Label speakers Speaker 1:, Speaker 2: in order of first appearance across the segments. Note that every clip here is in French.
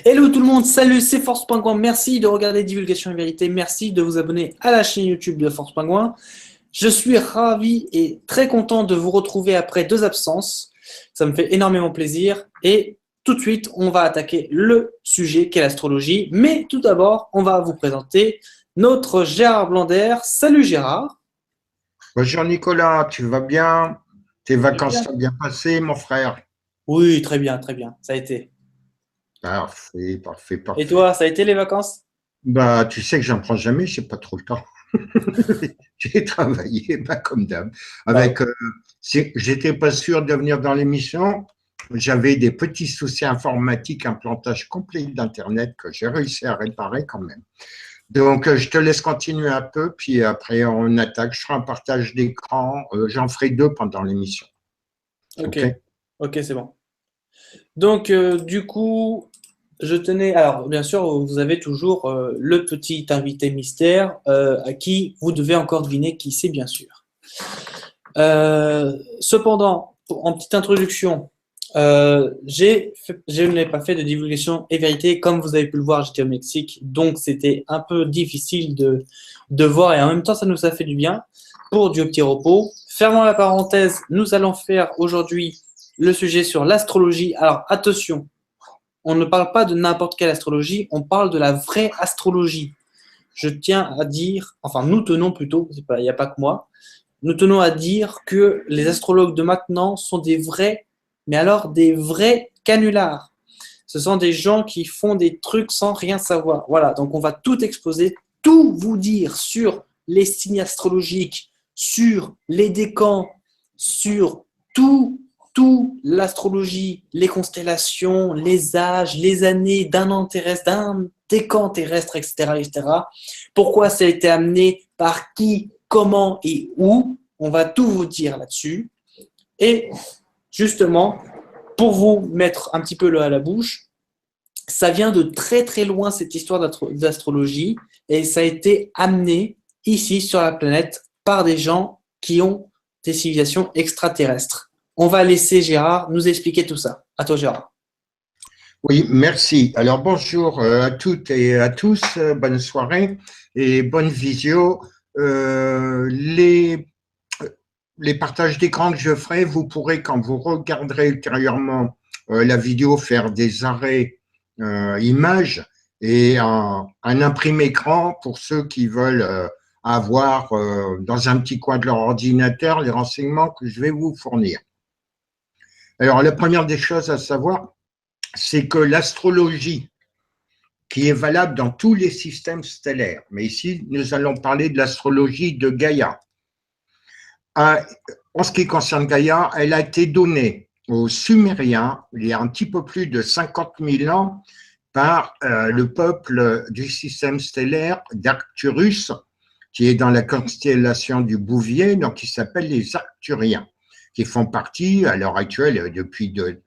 Speaker 1: Hello tout le monde, salut, c'est Force Pingouin. Merci de regarder Divulgation et Vérité. Merci de vous abonner à la chaîne YouTube de Force Pingouin. Je suis ravi et très content de vous retrouver après 2 absences. Ça me fait énormément plaisir. Et tout de suite, on va attaquer le sujet qu'est l'astrologie. Mais tout d'abord, on va vous présenter notre Gérard Blander. Salut Gérard.
Speaker 2: Bonjour Nicolas, tu vas bien? Tes
Speaker 1: Je vais
Speaker 2: vacances
Speaker 1: bien.
Speaker 2: sont bien passées, mon frère?
Speaker 1: Oui, très bien, très bien. Ça a été.
Speaker 2: Parfait, parfait,
Speaker 1: Et
Speaker 2: parfait.
Speaker 1: toi, ça a été les vacances?
Speaker 2: Bah, tu sais que j'en prends jamais, j'ai pas trop le temps. J'ai travaillé, bah, comme d'hab.
Speaker 1: Bah oui.
Speaker 2: J'étais pas sûr de venir dans l'émission. J'avais des petits soucis informatiques, un plantage complet d'Internet que j'ai réussi à réparer quand même. Donc, je te laisse continuer un peu, puis après, on attaque. Je ferai un partage d'écran. J'en ferai deux pendant l'émission.
Speaker 1: Ok,
Speaker 2: OK?
Speaker 1: ok, c'est bon. Donc, du coup, je tenais. Alors, bien sûr, vous avez toujours le petit invité mystère à qui vous devez encore deviner qui c'est, bien sûr. Cependant, en petite introduction, je n'ai pas fait de divulgation et vérité. Comme vous avez pu le voir, j'étais au Mexique, donc c'était un peu difficile de voir et en même temps, ça nous a fait du bien pour du petit repos. Fermons la parenthèse, nous allons faire aujourd'hui le sujet sur l'astrologie. Alors, attention, on ne parle pas de n'importe quelle astrologie, on parle de la vraie astrologie. Je tiens à dire, enfin, nous tenons plutôt, il n'y a pas que moi, nous tenons à dire que les astrologues de maintenant sont des vrais, mais alors des vrais canulars. Ce sont des gens qui font des trucs sans rien savoir. Voilà, donc on va tout exposer, tout vous dire sur les signes astrologiques, sur les décans, sur tout l'astrologie, les constellations, les âges, les années d'un an terrestre, d'un décan terrestre, etc., etc. Pourquoi ça a été amené, par qui, comment et où. On va tout vous dire là-dessus. Et justement, pour vous mettre un petit peu le à la bouche, ça vient de très très loin cette histoire d'astrologie et ça a été amené ici sur la planète par des gens qui ont des civilisations extraterrestres. On va laisser Gérard nous expliquer tout ça. À toi Gérard.
Speaker 2: Oui, merci. Alors bonjour à toutes et à tous, bonne soirée et bonne visio. Euh, les, les partages d'écran que je ferai, vous pourrez, quand vous regarderez ultérieurement la vidéo, faire des arrêts images et un imprimé écran pour ceux qui veulent avoir dans un petit coin de leur ordinateur les renseignements que je vais vous fournir. Alors la première des choses à savoir, c'est que l'astrologie, qui est valable dans tous les systèmes stellaires, mais ici, nous allons parler de l'astrologie de Gaïa. En ce qui concerne Gaïa, elle a été donnée aux Sumériens il y a un petit peu plus de 50 000 ans par le peuple du système stellaire d'Arcturus, qui est dans la constellation du Bouvier, donc qui s'appelle les Arcturiens, qui font partie, à l'heure actuelle, depuis de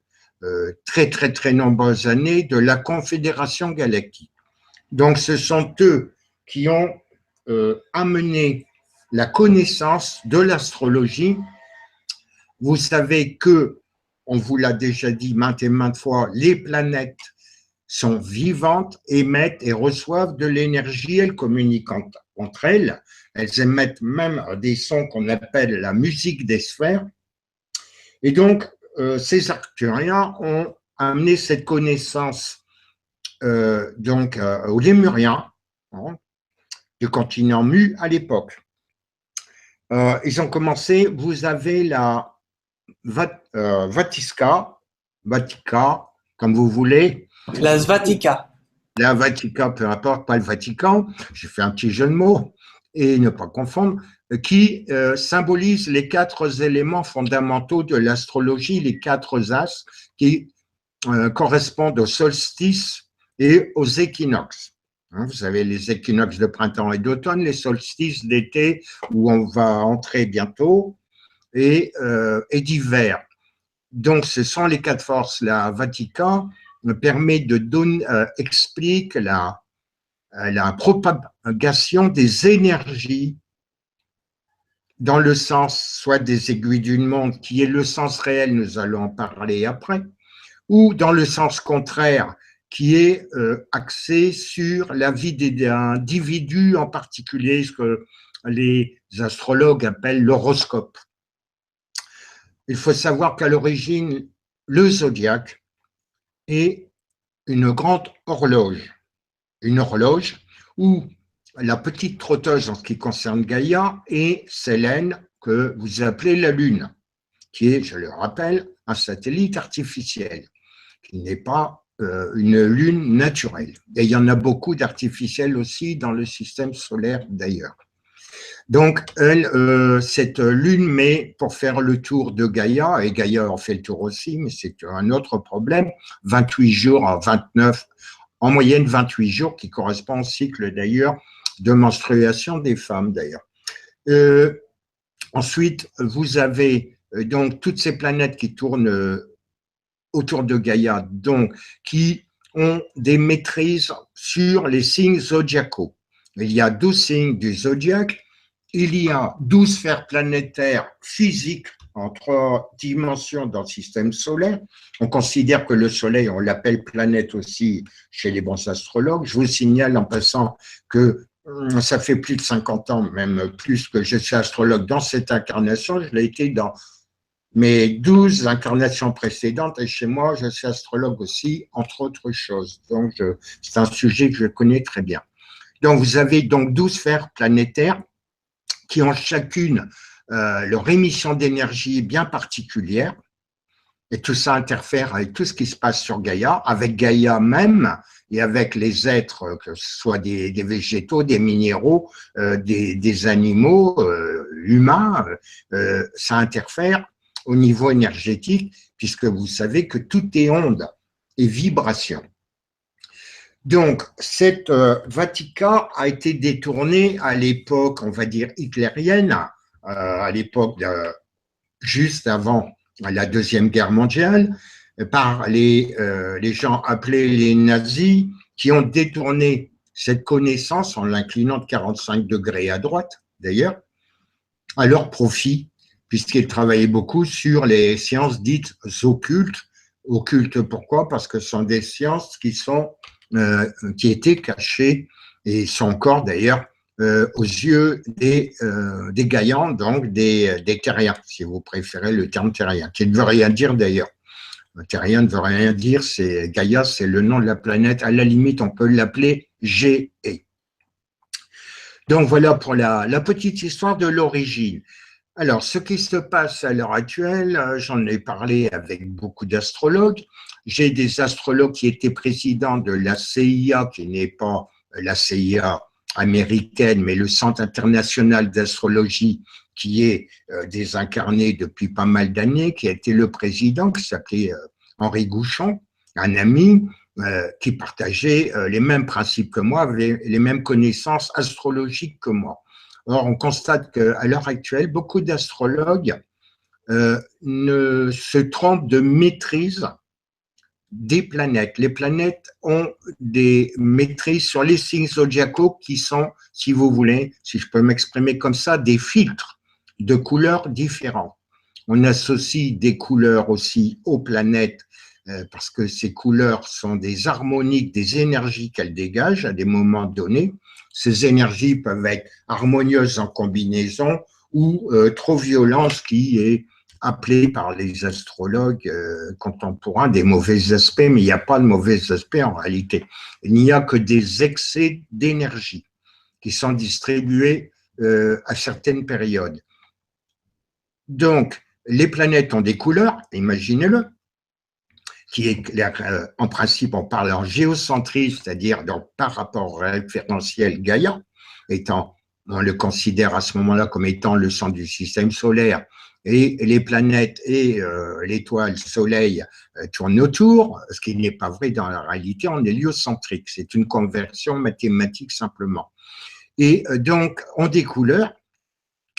Speaker 2: très, très, très nombreuses années, de la Confédération galactique. Donc, ce sont eux qui ont amené la connaissance de l'astrologie. Vous savez que, on vous l'a déjà dit maintes et maintes fois, les planètes sont vivantes, émettent et reçoivent de l'énergie, elles communiquent entre elles, elles émettent même des sons qu'on appelle la musique des sphères. Et donc, ces Arcturiens ont amené cette connaissance aux Lémuriens, hein, du continent Mu à l'époque. Ils ont commencé, vous avez la Vatica, comme vous voulez,
Speaker 1: La Svatika.
Speaker 2: la Vatica, peu importe, pas le Vatican, j'ai fait un petit jeu de mots, et ne pas confondre, qui symbolise les 4 éléments fondamentaux de l'astrologie, les 4 astres qui correspondent aux solstices et aux équinoxes. Vous avez les équinoxes de printemps et d'automne, les solstices d'été où on va entrer bientôt et d'hiver. Donc, ce sont les 4 forces. La Vatican permet de donner, explique la propagation des énergies dans le sens soit des aiguilles d'une montre, qui est le sens réel, nous allons en parler après, ou dans le sens contraire, qui est axé sur la vie des individus, en particulier ce que les astrologues appellent l'horoscope. Il faut savoir qu'à l'origine, le zodiaque est une grande horloge. Une horloge où la petite trotteuse en ce qui concerne Gaïa est Sélène, que vous appelez la Lune, qui est, je le rappelle, un satellite artificiel, qui n'est pas une lune naturelle. Et il y en a beaucoup d'artificiels aussi dans le système solaire d'ailleurs. Donc, cette lune met, pour faire le tour de Gaïa, et Gaïa en fait le tour aussi, mais c'est un autre problème, 28 jours à 29, en moyenne 28 jours, qui correspond au cycle d'ailleurs de menstruation des femmes d'ailleurs. Ensuite, vous avez donc toutes ces planètes qui tournent autour de Gaïa, donc qui ont des maîtrises sur les signes zodiacaux. Il y a 12 signes du zodiaque, il y a 12 sphères planétaires physiques en 3 dimensions dans le système solaire. On considère que le Soleil, on l'appelle planète aussi chez les bons astrologues. Je vous signale en passant que ça fait plus de 50 ans, même plus, que je suis astrologue dans cette incarnation. Je l'ai été dans mes 12 incarnations précédentes, et chez moi, je suis astrologue aussi, entre autres choses. Donc, c'est un sujet que je connais très bien. Donc, vous avez donc 12 sphères planétaires qui ont chacune leur émission d'énergie bien particulière, et tout ça interfère avec tout ce qui se passe sur Gaïa, avec Gaïa même, et avec les êtres, que ce soit des végétaux, des minéraux, des animaux, humains, ça interfère au niveau énergétique, puisque vous savez que tout est onde et vibration. Donc, cette Vatica a été détournée à l'époque, on va dire, hitlérienne, à l'époque juste avant la Deuxième Guerre mondiale, par les gens appelés les nazis, qui ont détourné cette connaissance en l'inclinant de 45 degrés à droite, d'ailleurs, à leur profit, puisqu'ils travaillaient beaucoup sur les sciences dites occultes. Occultes, pourquoi? Parce que ce sont des sciences qui étaient cachées et sont encore d'ailleurs aux yeux des Gaïans, donc des terriens, si vous préférez le terme terrien, qui ne veut rien dire d'ailleurs. Terrien ne veut rien dire, Gaïa, c'est le nom de la planète. À la limite, on peut l'appeler Ge. Donc voilà pour la petite histoire de l'origine. Alors, ce qui se passe à l'heure actuelle, j'en ai parlé avec beaucoup d'astrologues. J'ai des astrologues qui étaient présidents de la CIA, qui n'est pas la CIA américaine, mais le Centre international d'astrologie, qui est désincarné depuis pas mal d'années, qui a été le président, qui s'appelait Henri Gouchon, un ami qui partageait les mêmes principes que moi, avait les mêmes connaissances astrologiques que moi. Or, on constate qu'à l'heure actuelle, beaucoup d'astrologues ne se trompent de maîtrise des planètes. Les planètes ont des maîtrises sur les signes zodiacaux qui sont, si vous voulez, si je peux m'exprimer comme ça, des filtres de couleurs différents. On associe des couleurs aussi aux planètes parce que ces couleurs sont des harmoniques, des énergies qu'elles dégagent à des moments donnés. Ces énergies peuvent être harmonieuses en combinaison ou trop violentes, ce qui est appelé par les astrologues contemporains des mauvais aspects, mais il n'y a pas de mauvais aspects en réalité. Il n'y a que des excès d'énergie qui sont distribués à certaines périodes. Donc, les planètes ont des couleurs, imaginez-le, qui est, en principe, on parle en géocentrisme, c'est-à-dire par rapport au référentiel Gaïa, on le considère à ce moment-là comme étant le centre du système solaire, et les planètes et l'étoile Soleil tournent autour, ce qui n'est pas vrai dans la réalité, on est héliocentrique, c'est une conversion mathématique simplement. Et donc, on des couleurs,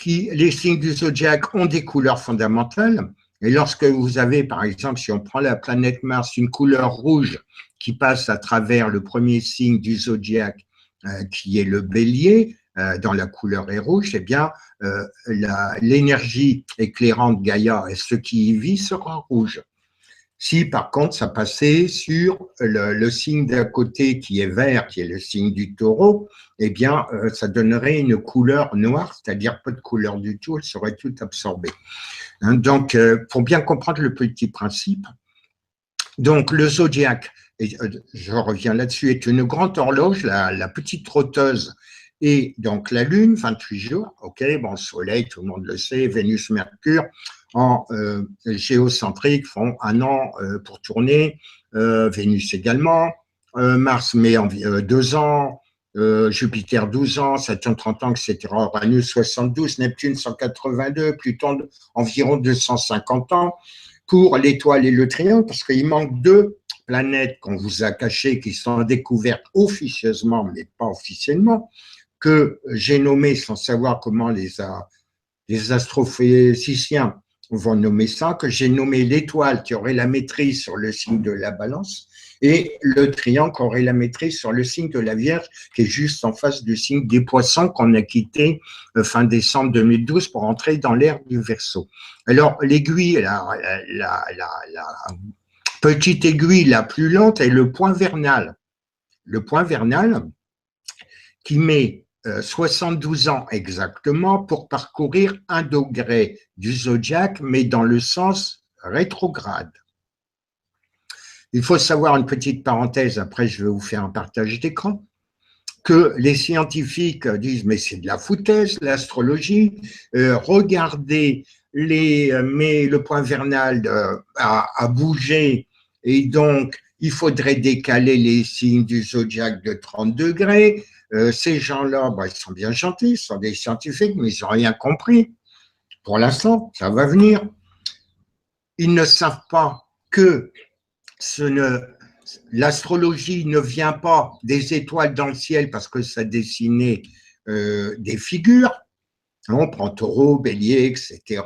Speaker 2: les signes du zodiaque ont des couleurs fondamentales. Et lorsque vous avez, par exemple, si on prend la planète Mars, une couleur rouge qui passe à travers le premier signe du zodiaque, qui est le bélier, dans la couleur est rouge, eh bien, l'énergie éclairante Gaïa et ce qui y vit sera rouge. Si par contre ça passait sur le signe d'à côté qui est vert, qui est le signe du taureau, eh bien ça donnerait une couleur noire, c'est-à-dire pas de couleur du tout, elle serait tout absorbée. Hein, donc, pour bien comprendre le petit principe, donc le zodiaque, et je reviens là-dessus, est une grande horloge, la petite trotteuse, et donc la Lune, 28 jours, ok, bon, le Soleil, tout le monde le sait, Vénus, Mercure, en géocentrique, font un an pour tourner, Vénus également, Mars met 2 ans, Jupiter 12 ans, Saturne 30 ans, etc. Uranus 72, Neptune 182, Pluton environ 250 ans. Pour l'étoile et le triangle, parce qu'il manque 2 planètes qu'on vous a cachées, qui sont découvertes officieusement, mais pas officiellement, que j'ai nommées sans savoir comment les astrophysiciens vont nommer ça, que j'ai nommé l'étoile qui aurait la maîtrise sur le signe de la balance et le triangle qui aurait la maîtrise sur le signe de la Vierge, qui est juste en face du signe des Poissons qu'on a quitté fin décembre 2012 pour entrer dans l'ère du Verseau. Alors, l'aiguille, la petite aiguille la plus lente est le point vernal. Le point vernal qui met 72 ans exactement pour parcourir 1 degré du zodiaque, mais dans le sens rétrograde. Il faut savoir une petite parenthèse, après je vais vous faire un partage d'écran, que les scientifiques disent mais c'est de la foutaise l'astrologie, regardez mais le point vernal a bougé et donc il faudrait décaler les signes du zodiaque de 30 degrés. Ces gens-là, ils sont bien gentils, ils sont des scientifiques, mais ils n'ont rien compris. Pour l'instant, ça va venir. Ils ne savent pas que l'astrologie ne vient pas des étoiles dans le ciel parce que ça dessinait des figures. On prend taureau, bélier, etc.,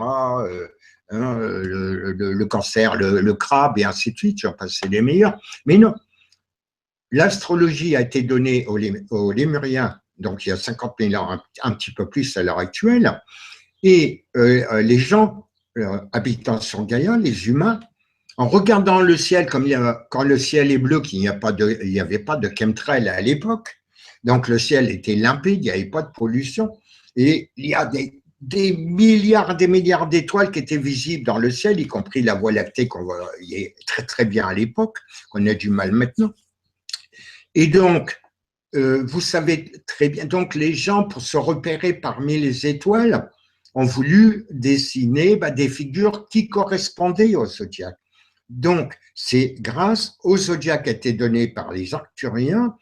Speaker 2: le cancer, le crabe, et ainsi de suite, j'en passais les meilleurs. Mais non, l'astrologie a été donnée aux Lémuriens, donc il y a 50 000 ans, un petit peu plus à l'heure actuelle, et les gens habitant sur Gaïa, les humains, en regardant le ciel, quand le ciel est bleu, il n'y avait pas de chemtrail à l'époque, donc le ciel était limpide, il n'y avait pas de pollution, et il y a des milliards d'étoiles qui étaient visibles dans le ciel, y compris la Voie lactée qu'on voyait très très bien à l'époque, qu'on a du mal maintenant. Et donc, vous savez très bien, donc les gens, pour se repérer parmi les étoiles, ont voulu dessiner des figures qui correspondaient au zodiaque. Donc, c'est grâce au zodiaque qui a été donné par les Arcturiens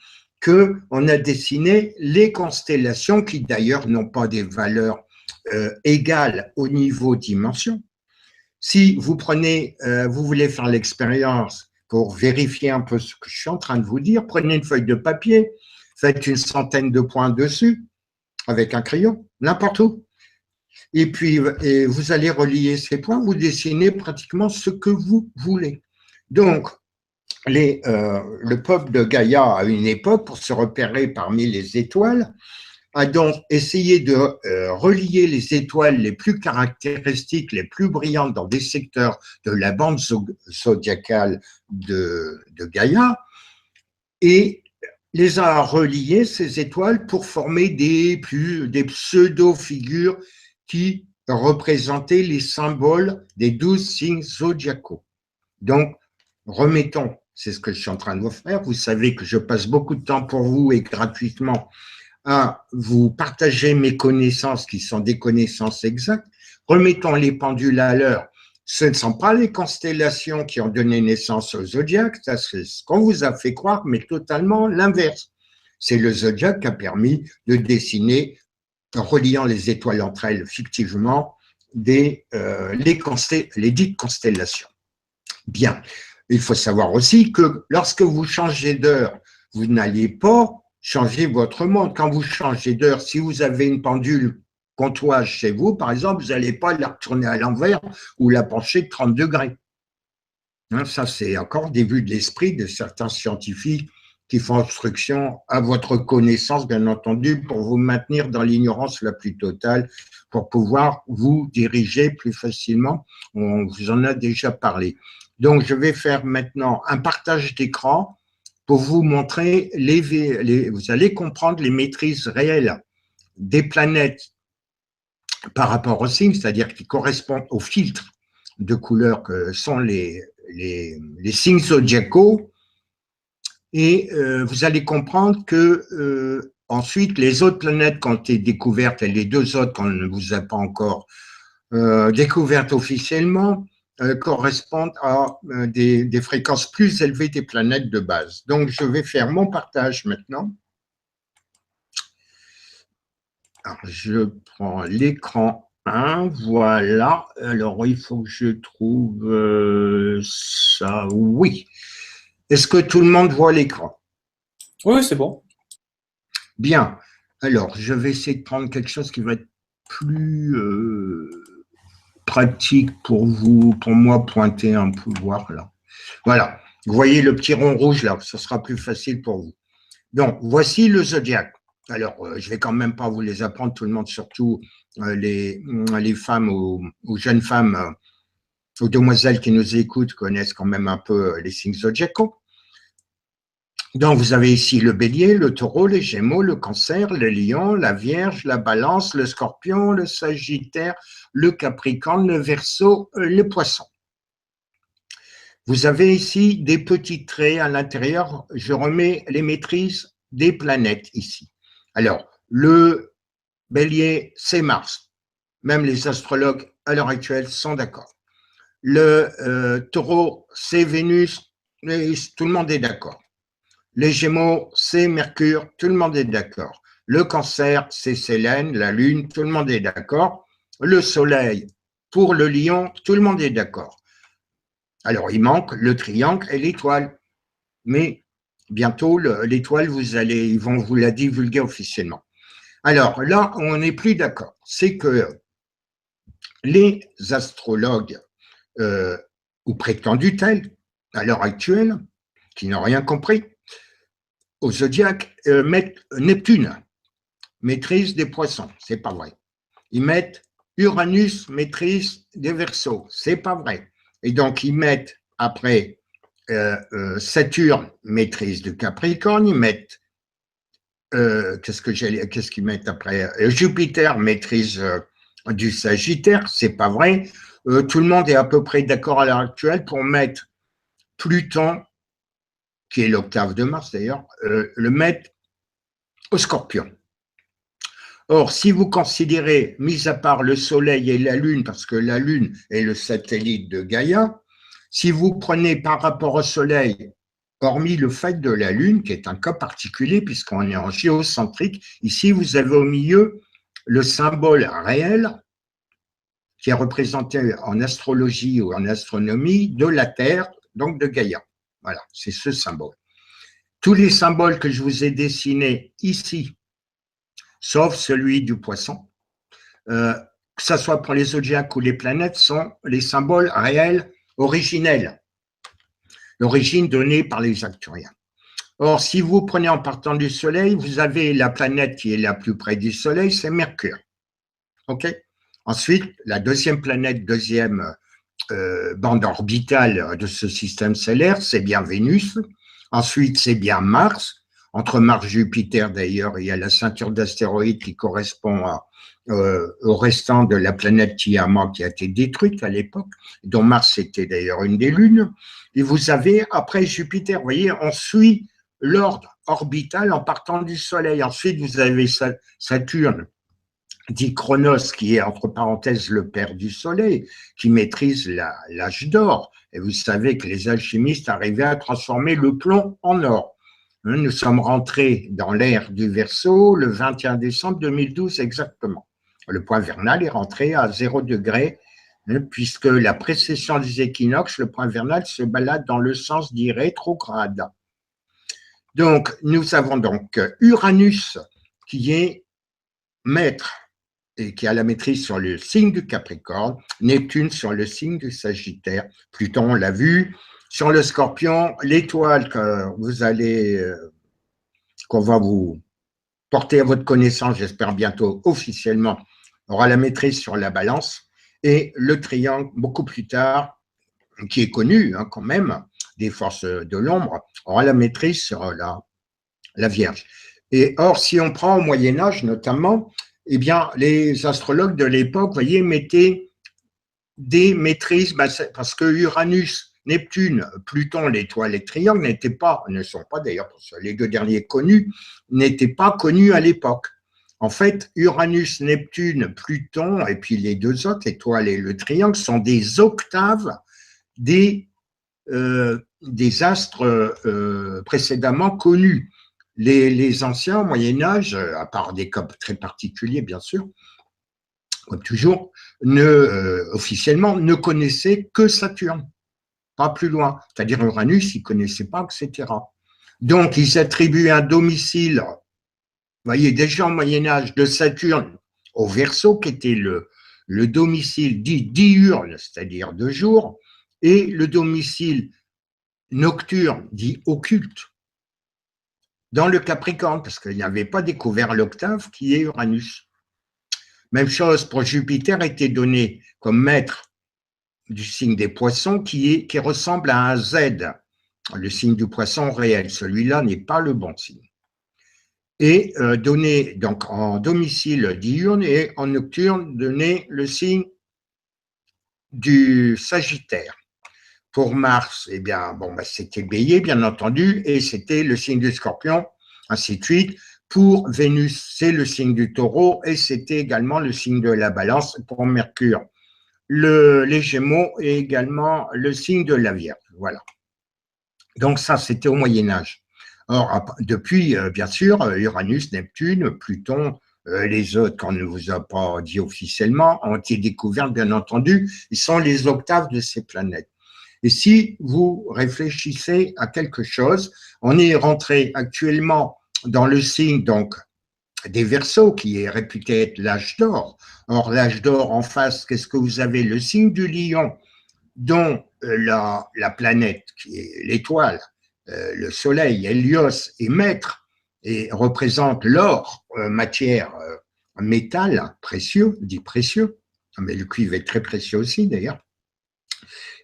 Speaker 2: qu'on a dessiné les constellations qui d'ailleurs n'ont pas des valeurs égales au niveau dimension. Si vous vous voulez faire l'expérience pour vérifier un peu ce que je suis en train de vous dire, prenez une feuille de papier, faites une centaine de points dessus avec un crayon, n'importe où. Et puis, vous allez relier ces points, vous dessinez pratiquement ce que vous voulez. Donc, le peuple de Gaïa, à une époque, pour se repérer parmi les étoiles, a donc essayé de relier les étoiles les plus caractéristiques, les plus brillantes dans des secteurs de la bande zodiacale de Gaïa, et les a reliées, ces étoiles, pour former des pseudo-figures qui représentaient les symboles des 12 signes zodiacaux. Donc, remettons, c'est ce que je suis en train de vous faire, vous savez que je passe beaucoup de temps pour vous et gratuitement à vous partager mes connaissances qui sont des connaissances exactes, remettons les pendules à l'heure. Ce ne sont pas les constellations qui ont donné naissance au zodiaque, ça c'est ce qu'on vous a fait croire, mais totalement l'inverse. C'est le zodiaque qui a permis de dessiner, en reliant les étoiles entre elles fictivement, les dites constellations. Bien, il faut savoir aussi que lorsque vous changez d'heure, vous n'allez pas changer votre monde. Quand vous changez d'heure, si vous avez une pendule comptoise chez vous, par exemple, vous n'allez pas la retourner à l'envers ou la pencher de 30 degrés. Hein, ça, c'est encore des vues de l'esprit de certains scientifiques qui font obstruction à votre connaissance, bien entendu, pour vous maintenir dans l'ignorance la plus totale, pour pouvoir vous diriger plus facilement. On vous en a déjà parlé. Donc, je vais faire maintenant un partage d'écran pour vous montrer vous allez comprendre les maîtrises réelles des planètes par rapport au signe, c'est-à-dire qui correspondent aux filtres de couleurs que sont les signes zodiacaux. Et vous allez comprendre que ensuite, les autres planètes qui ont été découvertes et les deux autres qu'on ne vous a pas encore découvertes officiellement correspondent à des fréquences plus élevées des planètes de base. Donc, je vais faire mon partage maintenant. Alors, je prends l'écran 1, voilà. Alors, il faut que je trouve ça. Oui. Est-ce que tout le monde voit l'écran?
Speaker 1: Oui, c'est bon.
Speaker 2: Bien. Alors, je vais essayer de prendre quelque chose qui va être plus pratique pour vous, pour moi, pointer un peu, voir là. Voilà. Vous voyez le petit rond rouge là, ce sera plus facile pour vous. Donc, voici le zodiaque. Alors, je vais quand même pas vous les apprendre, tout le monde, surtout les femmes ou jeunes femmes, aux demoiselles qui nous écoutent connaissent quand même un peu les signes zodiacaux. Donc, vous avez ici le bélier, le taureau, les gémeaux, le cancer, le lion, la vierge, la balance, le scorpion, le sagittaire, le capricorne, le verseau, le poisson. Vous avez ici des petits traits à l'intérieur. Je remets les maîtrises des planètes ici. Alors, le bélier, c'est Mars. Même les astrologues à l'heure actuelle sont d'accord. Le taureau, c'est Vénus. Tout le monde est d'accord. Les gémeaux, c'est Mercure. Tout le monde est d'accord. Le cancer, c'est Sélène, la lune. Tout le monde est d'accord. Le soleil, pour le lion, tout le monde est d'accord. Alors, il manque le triangle et l'étoile. Mais bientôt, l'étoile, ils vont vous la divulguer officiellement. Alors, là, on n'est plus d'accord. C'est que les astrologues, ou prétendus tels, à l'heure actuelle, qui n'ont rien compris, au zodiaque, mettent Neptune, maîtrise des poissons. C'est pas vrai. Ils mettent Uranus, maîtrise des Verseaux. C'est pas vrai. Et donc, ils mettent après Saturne, maîtrise du Capricorne. Ils mettent qu'est-ce qu'ils mettent après? Jupiter, maîtrise du Sagittaire. C'est pas vrai. Tout le monde est à peu près d'accord à l'heure actuelle pour mettre Pluton, qui est l'octave de Mars d'ailleurs, le mettre au Scorpion. Or, si vous considérez, mis à part le Soleil et la Lune, parce que la Lune est le satellite de Gaïa, si vous prenez par rapport au Soleil, hormis le fait de la Lune, qui est un cas particulier puisqu'on est en géocentrique, ici vous avez au milieu le symbole réel qui est représenté en astrologie ou en astronomie de la Terre, donc de Gaïa. Voilà, c'est ce symbole. Tous les symboles que je vous ai dessinés ici, sauf celui du poisson, que ce soit pour les zodiaques ou les planètes, sont les symboles réels originels, l'origine donnée par les acturiens. Or, si vous prenez en partant du Soleil, vous avez la planète qui est la plus près du Soleil, c'est Mercure. OK? Ensuite, la deuxième planète, deuxième bande orbitale de ce système solaire, c'est bien Vénus. Ensuite, c'est bien Mars. Entre Mars et Jupiter, d'ailleurs, il y a la ceinture d'astéroïdes qui correspond au restant de la planète Tiamat qui a été détruite à l'époque, dont Mars était d'ailleurs une des lunes. Et vous avez, après Jupiter, vous voyez, on suit l'ordre orbital en partant du Soleil. Ensuite, vous avez Saturne, dit Chronos, qui est entre parenthèses le père du Soleil, qui maîtrise l'âge d'or. Et vous savez que les alchimistes arrivaient à transformer le plomb en or. Nous sommes rentrés dans l'ère du Verseau le 21 décembre 2012 exactement. Le point vernal est rentré à 0 degré, puisque la précession des équinoxes, le point vernal se balade dans le sens dit rétrograde. Donc, nous avons donc Uranus qui est maître et qui a la maîtrise sur le signe du Capricorne, Neptune sur le signe du Sagittaire, Pluton, on l'a vu, sur le Scorpion, l'étoile qu'on va vous porter à votre connaissance, j'espère bientôt officiellement, aura la maîtrise sur la Balance, et le triangle beaucoup plus tard, qui est connu quand même, des forces de l'ombre, aura la maîtrise sur la Vierge. Et or, si on prend au Moyen-Âge notamment, eh bien, les astrologues de l'époque, vous voyez, mettaient des maîtrises, parce que Uranus, Neptune, Pluton, l'étoile, les triangles ne sont pas d'ailleurs, les deux derniers connus, n'étaient pas connus à l'époque. En fait, Uranus, Neptune, Pluton, et puis les deux autres, l'étoile et le triangle, sont des octaves des astres précédemment connus. Les anciens au Moyen-Âge, à part des cas très particuliers, bien sûr, comme toujours, officiellement, ne connaissaient que Saturne, pas plus loin. C'est-à-dire Uranus, ils ne connaissaient pas, etc. Donc, ils attribuent un domicile, vous voyez, déjà au Moyen-Âge, de Saturne au Verseau, qui était le domicile dit diurne, c'est-à-dire de jour, et le domicile nocturne, dit occulte, dans le Capricorne, parce qu'il n'avait pas découvert l'octave qui est Uranus. Même chose pour Jupiter, était donné comme maître du signe des poissons qui ressemble à un Z, le signe du poisson réel. Celui-là n'est pas le bon signe. Et donné donc en domicile diurne et en nocturne, donné le signe du Sagittaire. Pour Mars, eh bien, bon, c'était Bélier, bien entendu, et c'était le signe du Scorpion, ainsi de suite. Pour Vénus, c'est le signe du Taureau, et c'était également le signe de la Balance. Pour Mercure, les Gémeaux, et également le signe de la Vierge. Voilà. Donc ça, c'était au Moyen-Âge. Or, depuis, bien sûr, Uranus, Neptune, Pluton, les autres qu'on ne vous a pas dit officiellement, ont été découverts, bien entendu, ils sont les octaves de ces planètes. Et si vous réfléchissez à quelque chose, on est rentré actuellement dans le signe donc des Verseaux, qui est réputé être l'âge d'or. Or, l'âge d'or en face, qu'est-ce que vous avez? Le signe du Lion, dont la planète, qui est l'étoile, le soleil, Hélios, est maître et représente l'or, matière, métal, précieux, dit précieux, mais le cuivre est très précieux aussi d'ailleurs,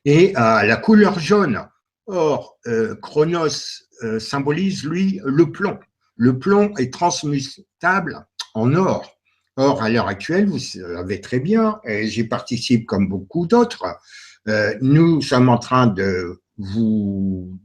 Speaker 2: et la couleur jaune. Or, Chronos symbolise, lui, le plomb. Le plomb est transmutable en or. Or, à l'heure actuelle, vous savez très bien, et j'y participe comme beaucoup d'autres, nous sommes en train de vous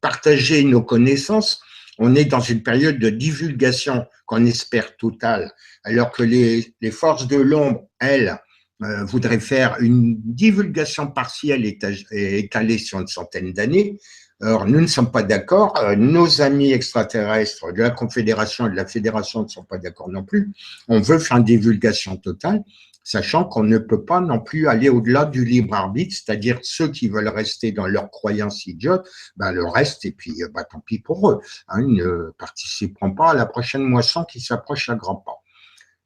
Speaker 2: partager nos connaissances. On est dans une période de divulgation qu'on espère totale, alors que les forces de l'ombre, elles, voudraient faire une divulgation partielle étalée sur une centaine d'années. Alors, nous ne sommes pas d'accord. Nos amis extraterrestres de la Confédération et de la Fédération ne sont pas d'accord non plus. On veut faire une divulgation totale, sachant qu'on ne peut pas non plus aller au-delà du libre arbitre, c'est-à-dire ceux qui veulent rester dans leurs croyances idiotes, le reste, et puis tant pis pour eux. Ils ne participeront pas à la prochaine moisson qui s'approche à grands pas.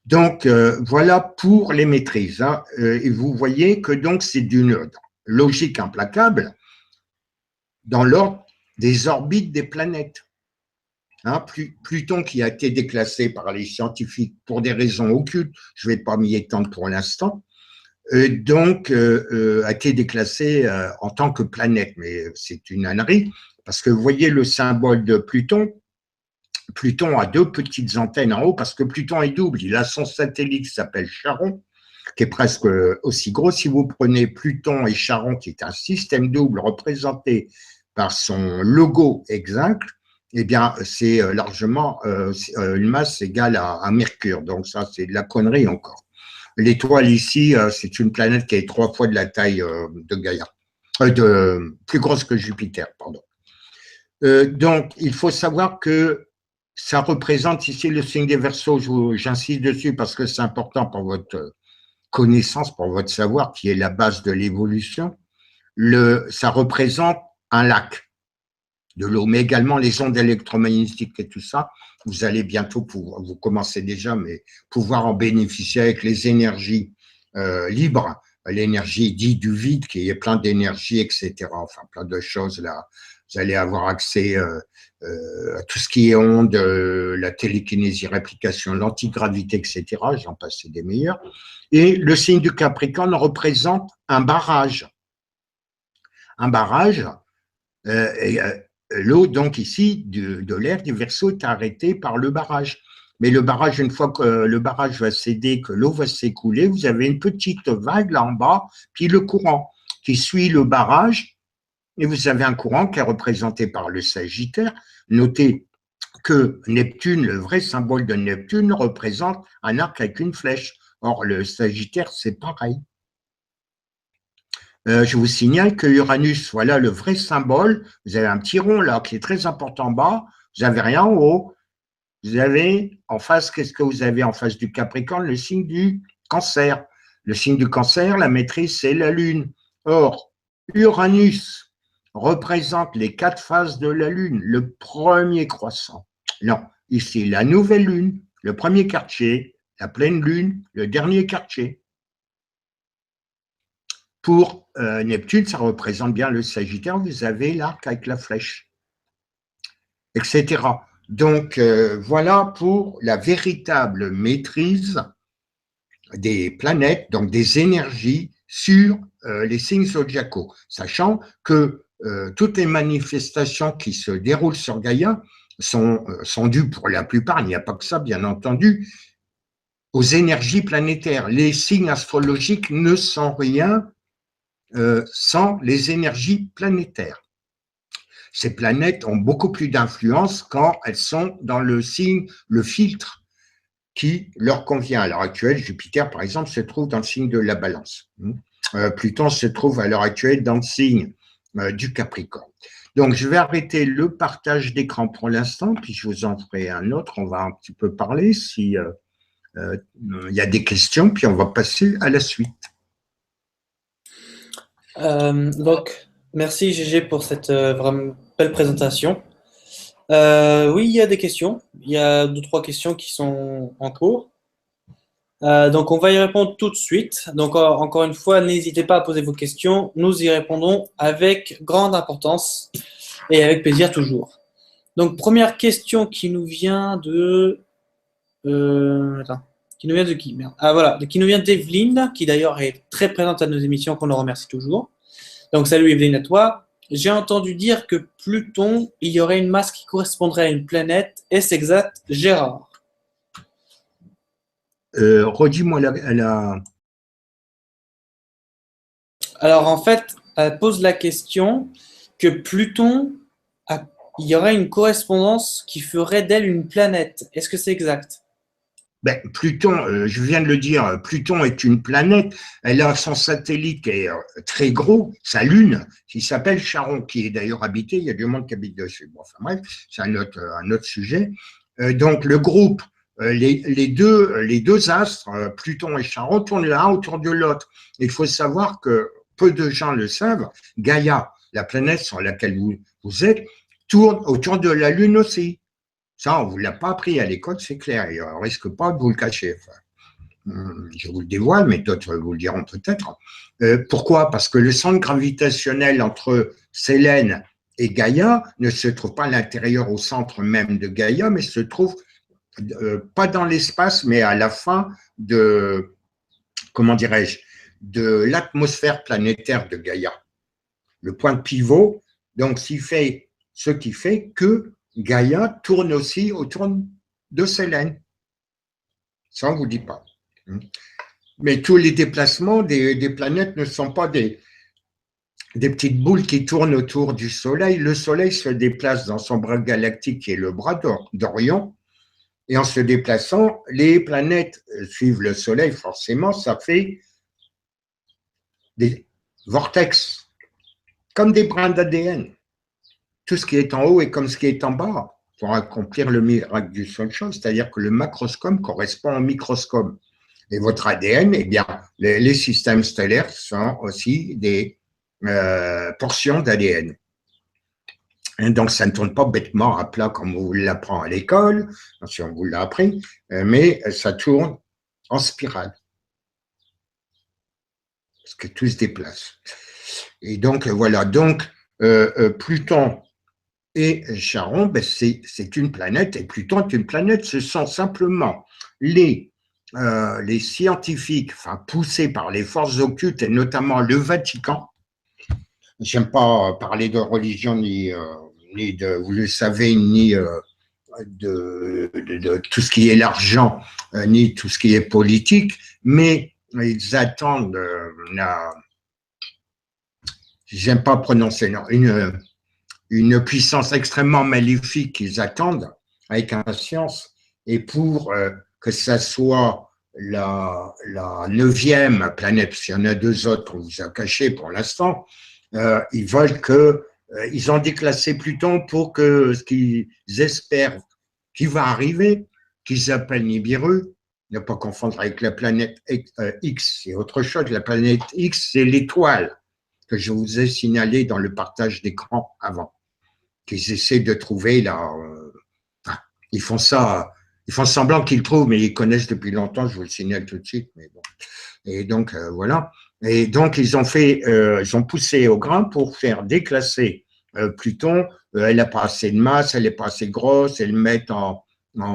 Speaker 2: Donc, voilà pour les maîtrises. Et vous voyez que donc c'est d'une logique implacable dans l'ordre des orbites des planètes. Pluton, qui a été déclassé par les scientifiques pour des raisons occultes, je ne vais pas m'y étendre pour l'instant, a été déclassé en tant que planète. Mais c'est une ânerie, parce que vous voyez le symbole de Pluton. Pluton a deux petites antennes en haut, parce que Pluton est double. Il a son satellite qui s'appelle Charon, qui est presque aussi gros. Si vous prenez Pluton et Charon, qui est un système double représenté par son logo exact, eh bien, c'est largement une masse égale à Mercure. Donc ça, c'est de la connerie encore. L'étoile ici, c'est une planète qui est 3 fois de la taille de Gaïa, plus grosse que Jupiter, pardon. Donc, il faut savoir que ça représente ici le signe des Verseaux. J'insiste dessus parce que c'est important pour votre connaissance, pour votre savoir, qui est la base de l'évolution. Ça représente un lac de l'eau, mais également les ondes électromagnétiques et tout ça. Vous allez bientôt pouvoir, vous commencez déjà, mais pouvoir en bénéficier avec les énergies libres, l'énergie dite du vide, qui est plein d'énergie, etc. Enfin, plein de choses là. Vous allez avoir accès à tout ce qui est ondes, la télékinésie, réplication, l'antigravité, etc. J'en passe des meilleurs. Et le signe du Capricorne représente un barrage. un barrage, et l'eau, donc ici, de l'air du Verseau est arrêtée par le barrage. Mais le barrage, une fois que le barrage va céder, que l'eau va s'écouler, vous avez une petite vague là en bas, puis le courant qui suit le barrage, et vous avez un courant qui est représenté par le Sagittaire. Notez que Neptune, le vrai symbole de Neptune, représente un arc avec une flèche. Or, le Sagittaire, c'est pareil. Je vous signale que Uranus, voilà le vrai symbole. Vous avez un petit rond là qui est très important en bas. Vous n'avez rien en haut. Vous avez en face, qu'est-ce que vous avez en face du Capricorne? Le signe du Cancer. Le signe du Cancer, la maîtrise, c'est la Lune. Or, Uranus représente les 4 phases de la Lune. Le premier croissant. Non, ici, la nouvelle Lune, le premier quartier, la pleine Lune, le dernier quartier. Pour Neptune, ça représente bien le Sagittaire, vous avez l'arc avec la flèche, etc. Donc, voilà pour la véritable maîtrise des planètes, donc des énergies sur les signes zodiacaux, sachant que toutes les manifestations qui se déroulent sur Gaïa sont dues pour la plupart, il n'y a pas que ça, bien entendu, aux énergies planétaires. Les signes astrologiques ne sont rien sans les énergies planétaires. Ces planètes ont beaucoup plus d'influence quand elles sont dans le signe, le filtre qui leur convient. À l'heure actuelle, Jupiter, par exemple, se trouve dans le signe de la Balance. Pluton se trouve à l'heure actuelle dans le signe du Capricorne. Donc, je vais arrêter le partage d'écran pour l'instant, puis je vous en ferai un autre. On va un petit peu parler si y a des questions, puis on va passer à la suite.
Speaker 1: Donc, merci GG pour cette vraiment belle présentation. Oui, il y a des questions. Il y a 2-3 questions qui sont en cours. Donc, on va y répondre tout de suite. Donc, encore une fois, n'hésitez pas à poser vos questions. Nous y répondons avec grande importance et avec plaisir toujours. Donc, première question qui nous vient de… qui nous vient de qui? Merde. Ah voilà, qui nous vient d'Evelyne, qui d'ailleurs est très présente à nos émissions, qu'on le remercie toujours. Donc, salut Evelyne à toi. J'ai entendu dire que Pluton, il y aurait une masse qui correspondrait à une planète. Est-ce exact, Gérard?
Speaker 2: Redis-moi
Speaker 1: Alors, en fait, elle pose la question que Pluton, il y aurait une correspondance qui ferait d'elle une planète. Est-ce que c'est exact?
Speaker 2: Ben, Pluton, je viens de le dire, Pluton est une planète. Elle a son satellite qui est très gros, sa lune, qui s'appelle Charon, qui est d'ailleurs habité. Il y a du monde qui habite dessus. Bon, enfin bref, c'est un autre sujet. Donc le groupe, les deux astres, Pluton et Charon, tournent l'un autour de l'autre. Il faut savoir que peu de gens le savent. Gaïa, la planète sur laquelle vous êtes, tourne autour de la Lune aussi. Ça, on ne vous l'a pas appris à l'école, c'est clair, et on ne risque pas de vous le cacher. Enfin, je vous le dévoile, mais d'autres vous le diront peut-être. Pourquoi? Parce que le centre gravitationnel entre Sélène et Gaïa ne se trouve pas à l'intérieur, au centre même de Gaïa, mais se trouve pas dans l'espace, mais à la fin de, comment dirais-je, de l'atmosphère planétaire de Gaïa. Le point de pivot, donc, ce qui fait que Gaïa tourne aussi autour de Sélène. Ça, on ne vous dit pas. Mais tous les déplacements des planètes ne sont pas des petites boules qui tournent autour du Soleil. Le Soleil se déplace dans son bras galactique, qui est le bras d'Orion. Et en se déplaçant, les planètes suivent le Soleil, forcément, ça fait des vortex, comme des brins d'ADN. Tout ce qui est en haut est comme ce qui est en bas pour accomplir le miracle du seul chose, c'est-à-dire que le macroscope correspond au microscope. Et votre ADN, eh bien, les systèmes stellaires sont aussi des portions d'ADN. Donc, ça ne tourne pas bêtement à plat comme on vous l'apprend à l'école, si on vous l'a appris, mais ça tourne en spirale. Parce que tout se déplace. Et donc, voilà. Donc, Pluton et Charon, ben c'est une planète, et Pluton est une planète. Ce sont simplement les scientifiques, enfin poussés par les forces occultes, et notamment le Vatican, j'aime pas parler de religion ni de, vous le savez, ni de tout ce qui est l'argent, ni tout ce qui est politique, mais ils attendent j'aime pas prononcer, non, une puissance extrêmement maléfique qu'ils attendent avec impatience, et pour que ça soit la 9e planète, parce qu'il y en a 2 autres qu'on vous a cachés pour l'instant, ils veulent que, ils ont déclassé Pluton pour que ce qu'ils espèrent qui va arriver, qu'ils appellent Nibiru, ne pas confondre avec la planète X, c'est autre chose. La planète X, c'est l'étoile que je vous ai signalée dans le partage d'écran avant, qu'ils essaient de trouver là. Ils font ça, ils font semblant qu'ils trouvent, mais ils connaissent depuis longtemps, je vous le signale tout de suite. Mais bon. Et donc, voilà. Et donc, ils ont poussé au grain pour faire déclasser Pluton. Elle n'a pas assez de masse, elle n'est pas assez grosse, elle met en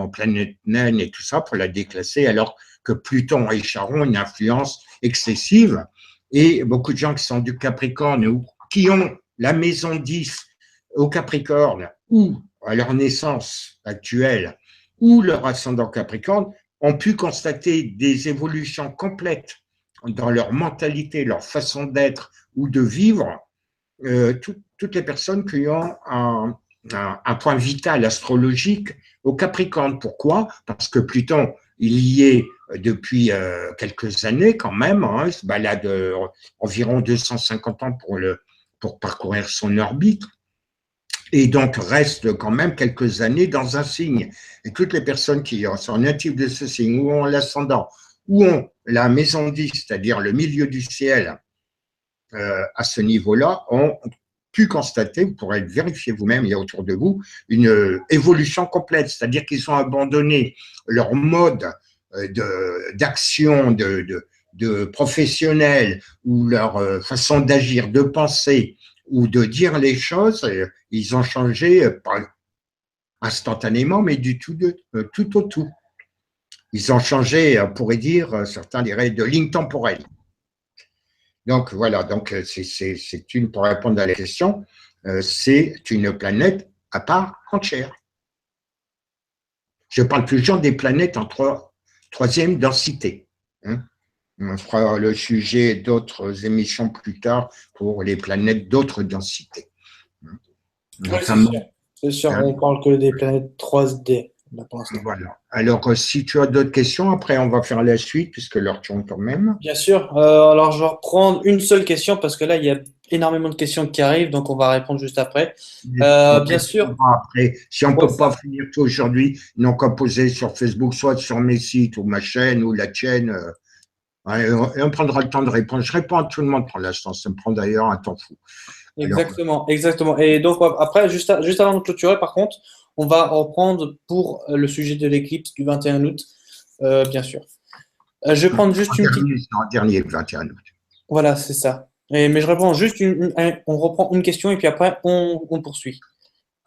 Speaker 2: planète naine et tout ça pour la déclasser, alors que Pluton et Charon ont une influence excessive. Et beaucoup de gens qui sont du Capricorne ou qui ont la maison 10 au Capricorne ou à leur naissance actuelle ou leur ascendant Capricorne ont pu constater des évolutions complètes dans leur mentalité, leur façon d'être ou de vivre, toutes les personnes qui ont un point vital astrologique au Capricorne. Pourquoi? Parce que Pluton, il y est depuis quelques années quand même, hein, il se balade environ 250 ans pour parcourir son orbite, et donc reste quand même quelques années dans un signe. Et toutes les personnes qui sont natives de ce signe, ou ont l'ascendant, ou ont la maison 10, c'est-à-dire le milieu du ciel, à ce niveau-là, ont pu constater, vous pourrez le vérifier vous-même, il y a autour de vous, une évolution complète, c'est-à-dire qu'ils ont abandonné leur mode d'action, de professionnel, ou leur façon d'agir, de penser, ou de dire les choses, ils ont changé, pas instantanément, mais du tout au tout. Ils ont changé, on pourrait dire, certains diraient, de ligne temporelle. Donc voilà, donc c'est une, pour répondre à la question, c'est une planète à part entière. Je parle toujours des planètes en troisième densité. Hein. On fera le sujet d'autres émissions plus tard pour les planètes d'autres densités.
Speaker 1: Notamment, c'est sûr, on parle que des planètes 3D.
Speaker 2: Voilà. Alors, si tu as d'autres questions, après, on va faire la suite, puisque l'heure tourne quand même.
Speaker 1: Bien sûr. Alors, je vais reprendre une seule question, parce que là, il y a énormément de questions qui arrivent, donc on va répondre juste après. Bien sûr.
Speaker 2: Après, si on ne peut pas finir tout aujourd'hui, ils n'ont qu'à poser sur Facebook, soit sur mes sites, ou ma chaîne, ou la chaîne. Et on prendra le temps de répondre. Je réponds à tout le monde pour l'instant. Ça me prend d'ailleurs un temps fou.
Speaker 1: Exactement, exactement. Et donc, après, juste avant de clôturer, par contre, on va reprendre pour le sujet de l'éclipse du 21 août, bien sûr. Je vais prendre juste une petite…
Speaker 2: En dernier, le 21 août.
Speaker 1: Voilà, c'est ça. Mais je réponds juste on reprend une question et puis après, on poursuit.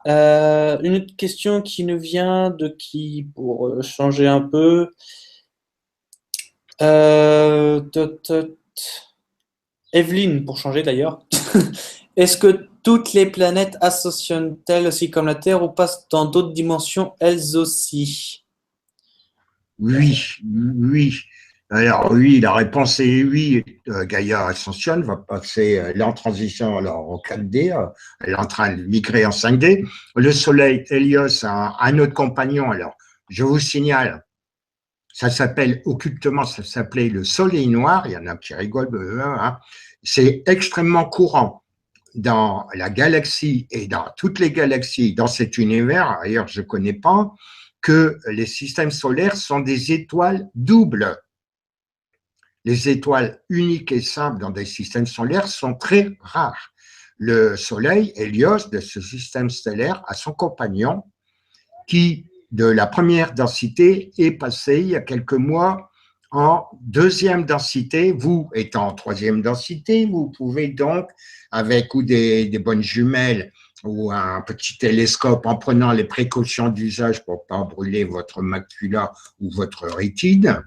Speaker 1: Une autre question qui nous vient de qui, pour changer un peu. Evelyne, pour changer d'ailleurs. Est-ce que toutes les planètes ascensionnent-elles aussi comme la Terre ou passent dans d'autres dimensions elles aussi?
Speaker 2: Oui, oui. Alors oui, la réponse est oui. Gaïa ascensionne, va passer, elle est en transition alors en 4D, elle est en train de migrer en 5D. Le Soleil, Hélios, un autre compagnon. Alors, je vous signale, ça s'appelle occultement, ça s'appelait le Soleil noir. Il y en a qui rigolent. Hein. C'est extrêmement courant dans la galaxie et dans toutes les galaxies, dans cet univers, ailleurs je ne connais pas, que les systèmes solaires sont des étoiles doubles. Les étoiles uniques et simples dans des systèmes solaires sont très rares. Le Soleil, Hélios, de ce système stellaire, a son compagnon qui, de la première densité, est passé il y a quelques mois en deuxième densité. Vous étant en troisième densité, vous pouvez donc, avec ou des bonnes jumelles ou un petit télescope, en prenant les précautions d'usage pour ne pas brûler votre macula ou votre rétine,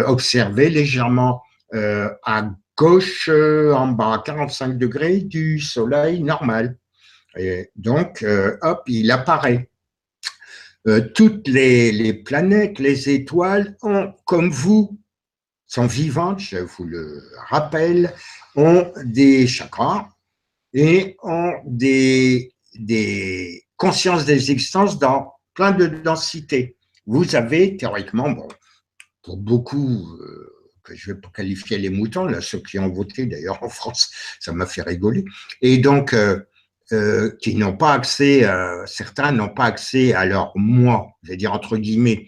Speaker 2: observer légèrement à gauche en bas, 45 degrés du Soleil normal. Et donc, hop, il apparaît. Toutes les planètes, les étoiles ont, comme vous, sont vivantes, je vous le rappelle, ont des chakras et ont des consciences d'existence dans plein de densités. Vous avez théoriquement, bon, pour beaucoup, que je vais pas qualifier les moutons, là, ceux qui ont voté d'ailleurs en France, ça m'a fait rigoler, et donc qui n'ont pas accès, certains n'ont pas accès à leur moi, je vais dire entre guillemets,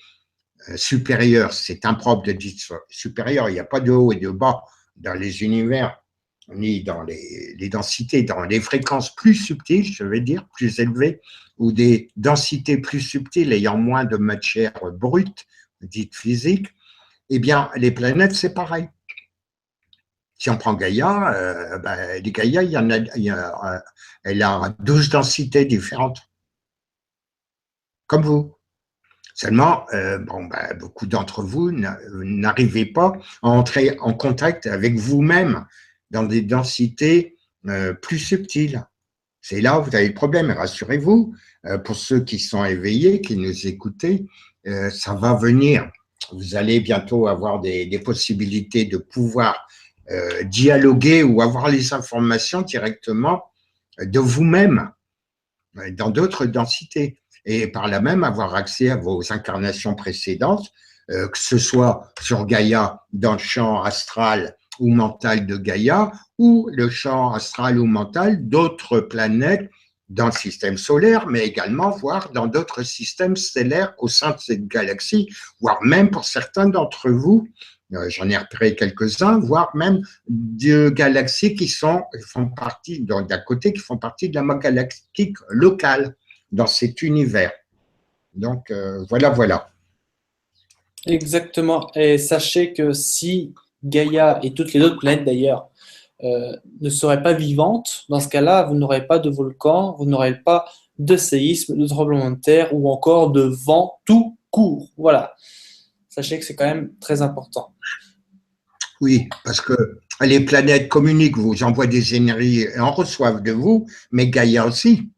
Speaker 2: supérieur, c'est impropre de dire supérieur, il n'y a pas de haut et de bas dans les univers, ni dans les densités, dans les fréquences plus subtiles, je vais dire, plus élevées, ou des densités plus subtiles ayant moins de matière brute, dite physique, eh bien, les planètes, c'est pareil. Si on prend Gaïa, les Gaïa, elle a 12 densités différentes, comme vous. Seulement, beaucoup d'entre vous n'arrivez pas à entrer en contact avec vous-même dans des densités plus subtiles. C'est là où vous avez le problème. Et rassurez-vous, pour ceux qui sont éveillés, qui nous écoutez, ça va venir. Vous allez bientôt avoir des possibilités de pouvoir dialoguer ou avoir les informations directement de vous-même dans d'autres densités et par là même avoir accès à vos incarnations précédentes, que ce soit sur Gaïa dans le champ astral ou mental de Gaïa ou le champ astral ou mental d'autres planètes dans le système solaire, mais également voire dans d'autres systèmes stellaires au sein de cette galaxie, voire même pour certains d'entre vous, j'en ai repéré quelques-uns, voire même de galaxies qui font partie, d'un côté, qui font partie de la mode galactique locale dans cet univers. Donc, voilà.
Speaker 1: Exactement. Et sachez que si Gaïa et toutes les autres planètes d'ailleurs ne seraient pas vivantes, dans ce cas-là, vous n'aurez pas de volcan, vous n'aurez pas de séisme, de tremblement de terre ou encore de vent tout court. Voilà. Sachez que c'est quand même très important.
Speaker 2: Oui, parce que les planètes communiquent, vous envoient des énergies et en reçoivent de vous, mais Gaïa aussi,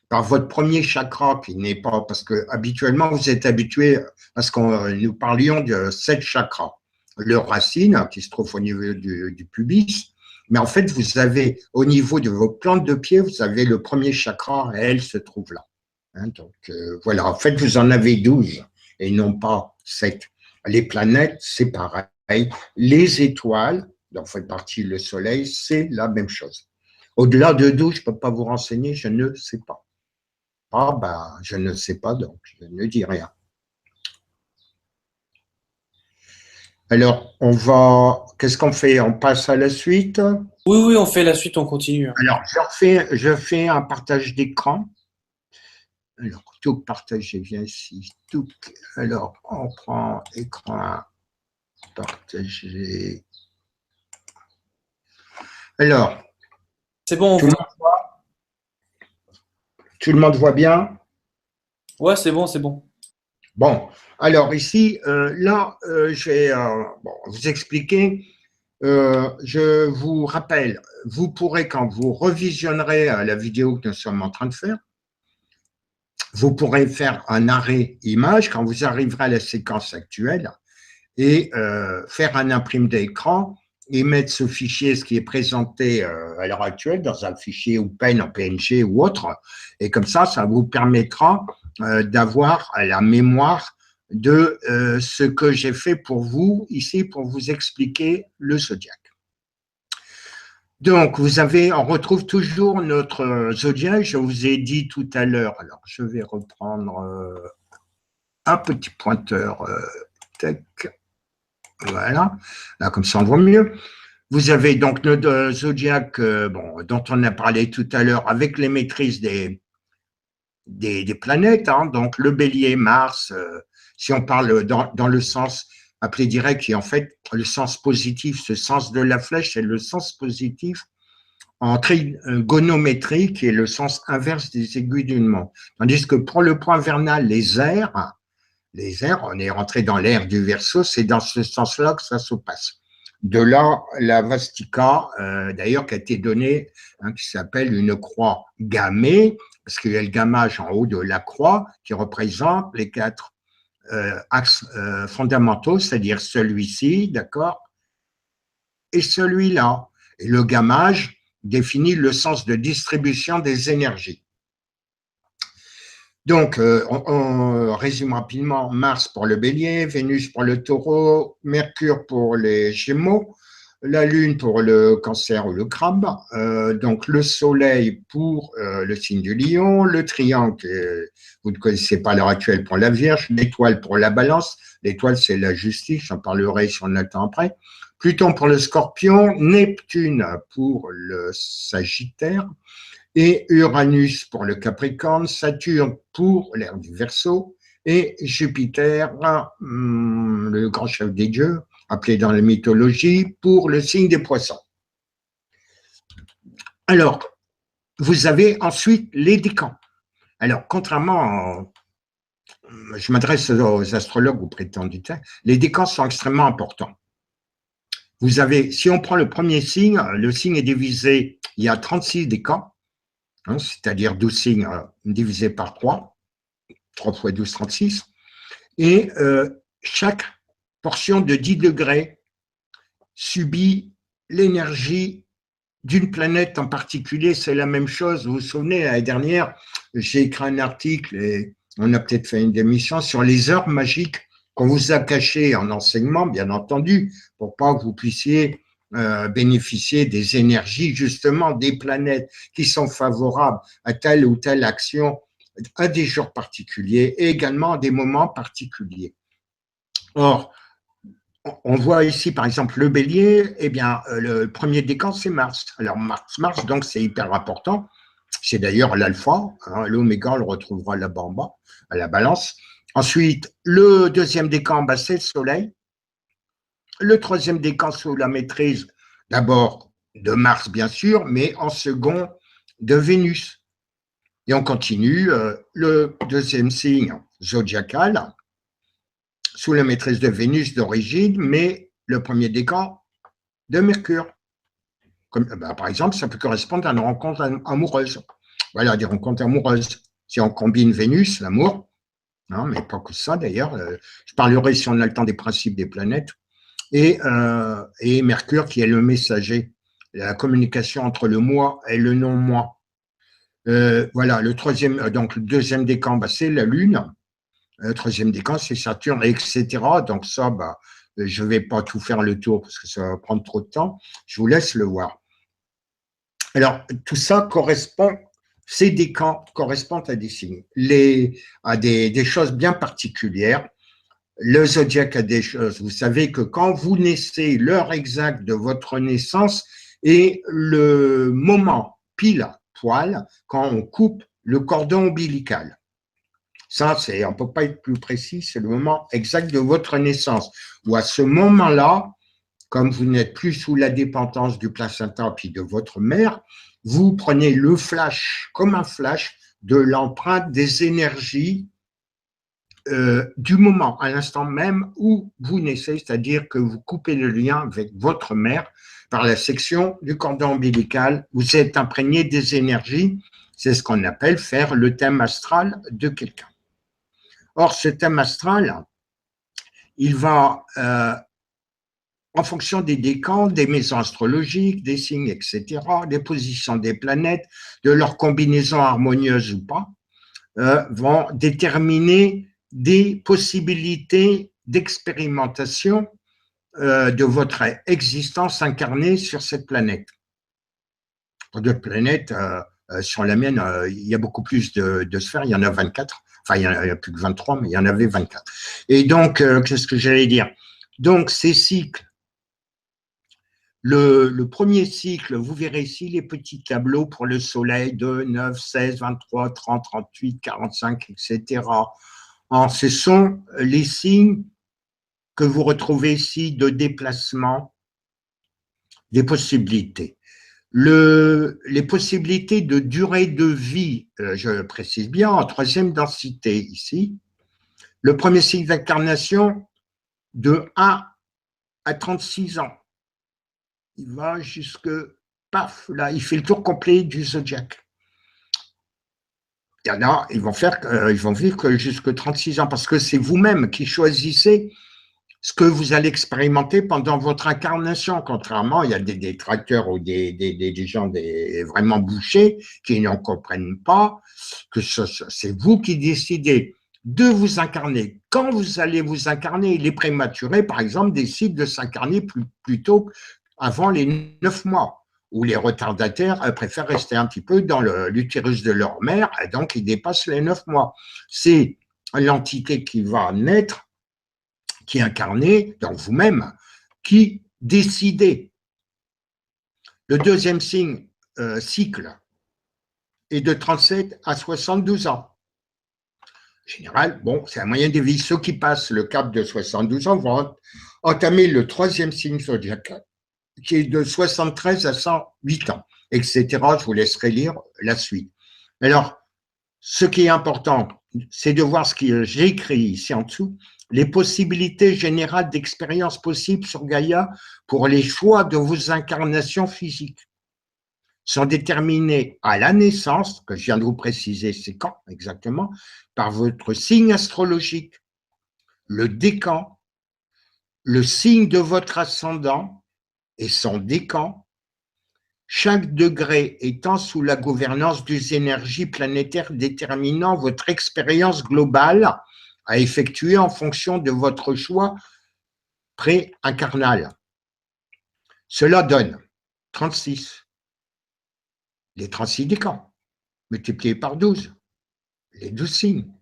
Speaker 2: par votre premier chakra qui n'est pas, parce que habituellement vous êtes habitué à ce que nous parlions de 7 chakras. Le racine, qui se trouve au niveau du pubis, mais en fait vous avez, au niveau de vos plantes de pied, vous avez le premier chakra et elle se trouve là. Hein, donc voilà, en fait vous en avez 12 et non pas 7. Les planètes, c'est pareil. Les étoiles, dont fait partie le Soleil, c'est la même chose. Au-delà de 12, je ne peux pas vous renseigner, je ne sais pas. Ah ben, je ne sais pas, donc je ne dis rien. Alors, qu'est-ce qu'on fait? On passe à la suite?
Speaker 1: Oui, on fait la suite, on continue.
Speaker 2: Alors, je fais un partage d'écran. Alors, tout partager, viens ici. Tout. Alors, on prend écran, partager. Alors,
Speaker 1: c'est bon,
Speaker 2: tout le monde voit bien?
Speaker 1: Ouais, c'est bon.
Speaker 2: Bon, alors ici, je vais vous expliquer. Je vous rappelle, vous pourrez, quand vous revisionnerez la vidéo que nous sommes en train de faire, vous pourrez faire un arrêt image quand vous arriverez à la séquence actuelle et faire un imprime d'écran et mettre ce fichier, ce qui est présenté à l'heure actuelle, dans un fichier Open, en PNG ou autre. Et comme ça vous permettra d'avoir la mémoire de ce que j'ai fait pour vous ici pour vous expliquer le zodiaque. Donc, on retrouve toujours notre zodiaque. Je vous ai dit tout à l'heure, alors je vais reprendre un petit pointeur tech. Voilà, là comme ça on voit mieux. Vous avez donc notre zodiaque dont on a parlé tout à l'heure avec les maîtrises des planètes, hein, donc le bélier, Mars, si on parle dans le sens appelé direct, qui est en fait le sens positif, ce sens de la flèche, c'est le sens positif en trigonométrie, qui est le sens inverse des aiguilles d'une montre. Tandis que pour le point vernal, les airs, on est rentré dans l'ère du Verseau, c'est dans ce sens-là que ça se passe. De là, la Vastika, d'ailleurs, qui a été donnée, hein, qui s'appelle une croix gammée, parce qu'il y a le gammage en haut de la croix qui représente les 4 axes fondamentaux, c'est-à-dire celui-ci, d'accord, et celui-là. Et le gammage définit le sens de distribution des énergies. Donc, on résume rapidement: Mars pour le Bélier, Vénus pour le Taureau, Mercure pour les Gémeaux, la Lune pour le Cancer ou le Crabe, donc le Soleil pour le signe du Lion, le triangle, vous ne connaissez pas à l'heure actuelle, pour la Vierge, l'étoile pour la Balance, l'étoile c'est la justice, j'en parlerai si on a le temps après, Pluton pour le Scorpion, Neptune pour le Sagittaire, et Uranus pour le Capricorne, Saturne pour l'air du Verseau, et Jupiter, le grand chef des dieux, appelé dans la mythologie, pour le signe des Poissons. Alors, vous avez ensuite les décans. Alors, contrairement, je m'adresse aux astrologues ou prétendus, les décans sont extrêmement importants. Vous avez, si on prend le premier signe, le signe est divisé, il y a 36 décans, hein, c'est-à-dire 12 signes divisés par 3, 3 fois 12, 36, et chaque portion de 10 degrés subit l'énergie d'une planète en particulier. C'est la même chose, vous vous souvenez, l'année dernière, j'ai écrit un article, et on a peut-être fait une émission sur les heures magiques qu'on vous a cachées en enseignement, bien entendu, pour pas que vous puissiez bénéficier des énergies, justement, des planètes qui sont favorables à telle ou telle action à des jours particuliers et également à des moments particuliers. Or, on voit ici, par exemple, le Bélier, eh bien, le premier décan, c'est Mars. Alors, Mars, donc, c'est hyper important. C'est d'ailleurs l'alpha, hein, l'oméga, on le retrouvera là-bas en bas, à la Balance. Ensuite, le deuxième décan, bah, c'est le Soleil. Le troisième décan sous la maîtrise, d'abord de Mars, bien sûr, mais en second, de Vénus. Et on continue, le deuxième signe zodiacal, sous la maîtrise de Vénus d'origine, mais le premier décan de Mercure. Comme, par exemple, ça peut correspondre à une rencontre amoureuse. Voilà, des rencontres amoureuses. Si on combine Vénus, l'amour, non, mais pas que ça d'ailleurs, je parlerai si on a le temps des principes des planètes, et Mercure qui est le messager, la communication entre le moi et le non-moi. Voilà, le troisième, donc le deuxième décan, bah, c'est la Lune. Le troisième décan, c'est Saturne, etc. Donc ça, bah, je ne vais pas tout faire le tour parce que ça va prendre trop de temps. Je vous laisse le voir. Alors, tout ça correspond, ces décans correspondent à des signes, à des choses bien particulières. Le zodiaque a des choses. Vous savez que quand vous naissez, l'heure exacte de votre naissance est le moment pile poil quand on coupe le cordon ombilical. Ça, on ne peut pas être plus précis, c'est le moment exact de votre naissance. Ou à ce moment-là, comme vous n'êtes plus sous la dépendance du placenta puis de votre mère, vous prenez le flash, comme un flash, de l'empreinte des énergies du moment, à l'instant même où vous naissez, c'est-à-dire que vous coupez le lien avec votre mère par la section du cordon ombilical, vous êtes imprégné des énergies, c'est ce qu'on appelle faire le thème astral de quelqu'un. Or, ce thème astral, il va, en fonction des décans, des maisons astrologiques, des signes, etc., des positions des planètes, de leur combinaison harmonieuse ou pas, vont déterminer des possibilités d'expérimentation de votre existence incarnée sur cette planète. Pour d'autres planètes, sur la mienne, il y a beaucoup plus de sphères, il y en a 24, enfin il y a plus que 23, mais il y en avait 24. Et donc, qu'est-ce que j'allais dire? Donc, ces cycles, le premier cycle, vous verrez ici les petits tableaux pour le Soleil, 2, 9, 16, 23, 30, 38, 45, etc. Ce sont les signes que vous retrouvez ici de déplacement, des possibilités. Les possibilités de durée de vie, je précise bien, en troisième densité ici. Le premier cycle d'incarnation de 1 à 36 ans. il va jusque, paf, là, il fait le tour complet du zodiaque. Il y en a, ils vont vivre que jusque 36 ans, parce que c'est vous-même qui choisissez ce que vous allez expérimenter pendant votre incarnation. Contrairement, il y a des détracteurs ou des gens vraiment bouchés qui n'en comprennent pas que c'est vous qui décidez de vous incarner. Quand vous allez vous incarner, les prématurés, par exemple, décident de s'incarner plus tôt avant les 9 mois, où les retardataires préfèrent rester un petit peu dans l'utérus de leur mère, et donc ils dépassent les 9 mois. C'est l'entité qui va naître, qui est incarnée, donc vous-même, qui décidez. Le deuxième cycle est de 37 à 72 ans. En général, bon, c'est un moyen de vie. Ceux qui passent le cap de 72 ans vont entamer le troisième signe zodiacal, qui est de 73 à 108 ans, etc. Je vous laisserai lire la suite. Alors, ce qui est important, c'est de voir ce que j'ai écrit ici en dessous, les possibilités générales d'expérience possibles sur Gaïa pour les choix de vos incarnations physiques sont déterminées à la naissance, que je viens de vous préciser, c'est quand exactement, par votre signe astrologique, le décan, le signe de votre ascendant et son décan, chaque degré étant sous la gouvernance des énergies planétaires déterminant votre expérience globale à effectuer en fonction de votre choix pré-incarnal. Cela donne 36, les 36 décans, multipliés par 12, les 12 signes.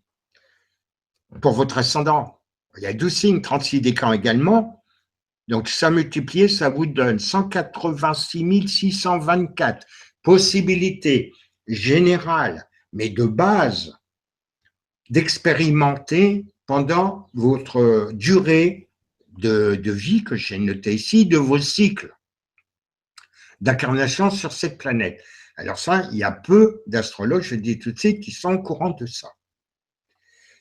Speaker 2: Pour votre ascendant, il y a 12 signes, 36 décans également. Donc, ça multiplié, ça vous donne 186 624 possibilités générales, mais de base, d'expérimenter pendant votre durée de vie, que j'ai noté ici, de vos cycles d'incarnation sur cette planète. Alors ça, il y a peu d'astrologues, je dis tout de suite, qui sont au courant de ça.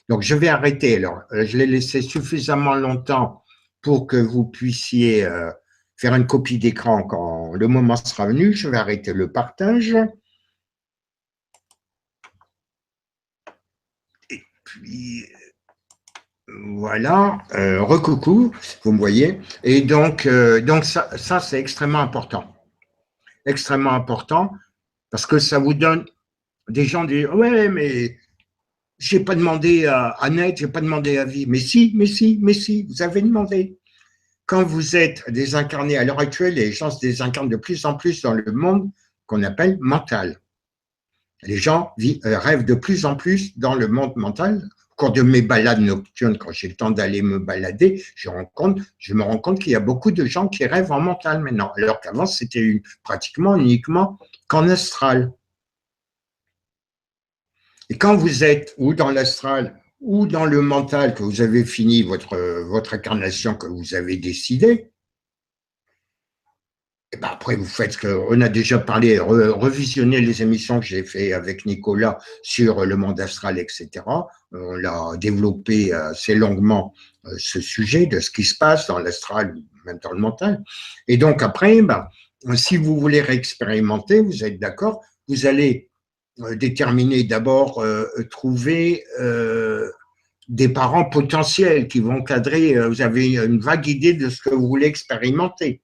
Speaker 2: Donc, je vais arrêter. Alors, je l'ai laissé suffisamment longtemps pour que vous puissiez faire une copie d'écran quand le moment sera venu. Je vais arrêter le partage. Et puis, voilà, recoucou, vous me voyez. Et donc ça c'est extrêmement important. Extrêmement important, parce que ça vous donne, des gens disent, ouais, mais j'ai pas demandé à Annette, j'ai pas demandé à Vie. Mais si, vous avez demandé. Quand vous êtes désincarné, à l'heure actuelle, les gens se désincarnent de plus en plus dans le monde qu'on appelle mental. Les gens rêvent de plus en plus dans le monde mental. Au cours de mes balades nocturnes, quand j'ai le temps d'aller me balader, je me rends compte qu'il y a beaucoup de gens qui rêvent en mental maintenant, alors qu'avant, c'était pratiquement uniquement qu'en astral. Et quand vous êtes ou dans l'astral ou dans le mental, que vous avez fini votre incarnation, que vous avez décidé, et ben après, vous faites ce qu'on a déjà parlé, revisionner les émissions que j'ai fait avec Nicolas sur le monde astral, etc. On a développé assez longuement ce sujet de ce qui se passe dans l'astral, même dans le mental. Et donc après, si vous voulez réexpérimenter, vous êtes d'accord, vous allez déterminer d'abord, trouver des parents potentiels qui vont cadrer, vous avez une vague idée de ce que vous voulez expérimenter.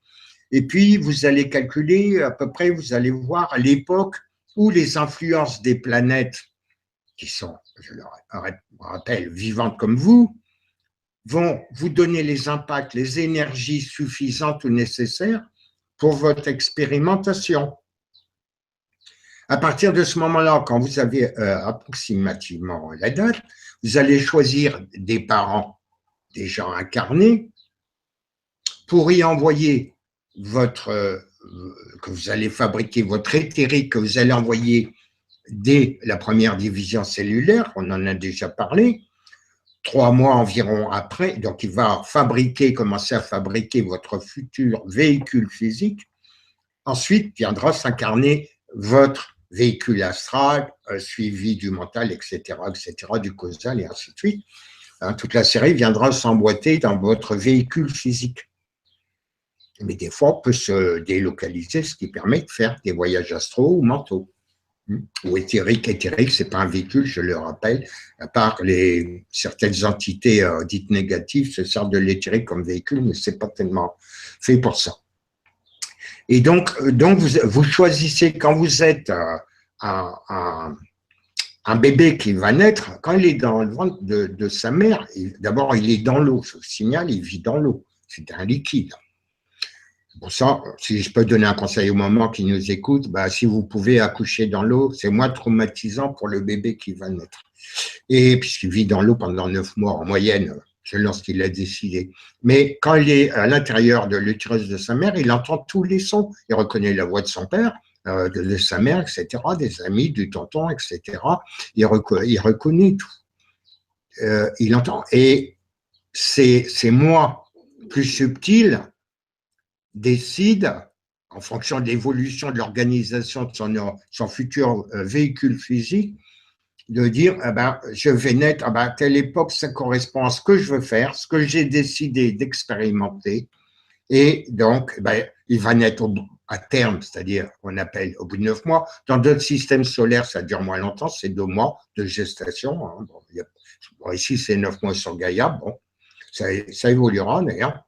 Speaker 2: Et puis, vous allez calculer, à peu près, vous allez voir l'époque où les influences des planètes, qui sont, je le rappelle, vivantes comme vous, vont vous donner les impacts, les énergies suffisantes ou nécessaires pour votre expérimentation. À partir de ce moment-là, quand vous avez approximativement la date, vous allez choisir des parents déjà incarnés pour y envoyer que vous allez fabriquer, votre éthérique que vous allez envoyer dès la première division cellulaire, on en a déjà parlé, 3 mois environ après, donc il va commencer à fabriquer votre futur véhicule physique. Ensuite viendra s'incarner votre véhicule astral, suivi du mental, etc., du causal et ainsi de suite. Toute la série viendra s'emboîter dans votre véhicule physique. Mais des fois, on peut se délocaliser, ce qui permet de faire des voyages astraux ou mentaux. Ou éthérique. Éthérique, ce n'est pas un véhicule, je le rappelle, à part certaines entités dites négatives se servent de l'éthérique comme véhicule, mais ce n'est pas tellement fait pour ça. Et donc vous choisissez, quand vous êtes un bébé qui va naître, quand il est dans le ventre de sa mère, d'abord il est dans l'eau, je vous signale, il vit dans l'eau, c'est un liquide. Pour ça, si je peux donner un conseil aux mamans qui nous écoutent, si vous pouvez accoucher dans l'eau, c'est moins traumatisant pour le bébé qui va naître. Et puisqu'il vit dans l'eau pendant 9 mois en moyenne, selon ce qu'il a décidé. Mais quand il est à l'intérieur de l'utérus de sa mère, il entend tous les sons. Il reconnaît la voix de son père, de sa mère, etc., des amis, du tonton, etc. Il reconnaît tout. Il entend. Et c'est moi, plus subtil, décide, en fonction de l'évolution de l'organisation de son futur véhicule physique, de dire, je vais naître, à telle époque, ça correspond à ce que je veux faire, ce que j'ai décidé d'expérimenter, et donc, il va naître à terme, c'est-à-dire, on appelle au bout de 9 mois. Dans d'autres systèmes solaires, ça dure moins longtemps, c'est 2 mois de gestation. Hein. Bon, ici, c'est 9 mois sur Gaïa, bon, ça évoluera d'ailleurs.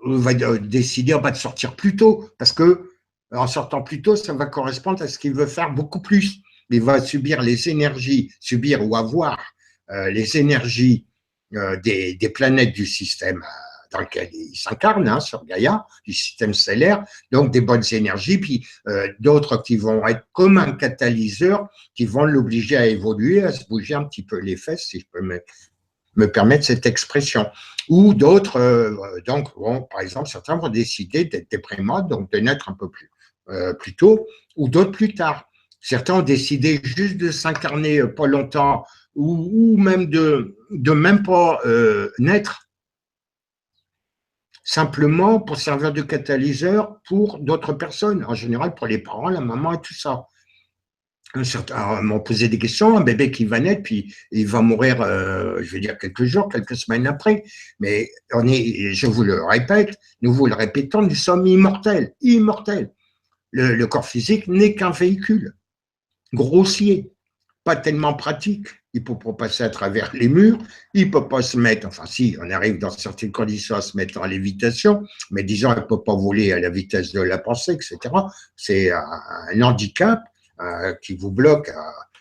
Speaker 2: On va décider de sortir plus tôt, parce que en sortant plus tôt, ça va correspondre à ce qu'il veut faire beaucoup plus. Il va subir les énergies, ou avoir les énergies des planètes du système dans lequel il s'incarne, sur Gaïa, du système stellaire, donc des bonnes énergies, puis d'autres qui vont être comme un catalyseur, qui vont l'obliger à évoluer, à se bouger un petit peu les fesses, si je peux me permettre cette expression. Ou d'autres, par exemple, certains vont décider d'être des primates, donc de naître un peu plus tôt, ou d'autres plus tard. Certains ont décidé juste de s'incarner pas longtemps, ou même de même pas naître, simplement pour servir de catalyseur pour d'autres personnes, en général pour les parents, la maman et tout ça. Certains m'ont posé des questions, un bébé qui va naître, puis il va mourir, je vais dire quelques jours, quelques semaines après. Mais je vous le répète, nous vous le répétons, nous sommes immortels, immortels. Le corps physique n'est qu'un véhicule, grossier, pas tellement pratique. Il ne peut pas passer à travers les murs, il ne peut pas se mettre, enfin si, on arrive dans certaines conditions à se mettre en lévitation, mais disons, il ne peut pas voler à la vitesse de la pensée, etc. C'est un handicap qui vous bloque,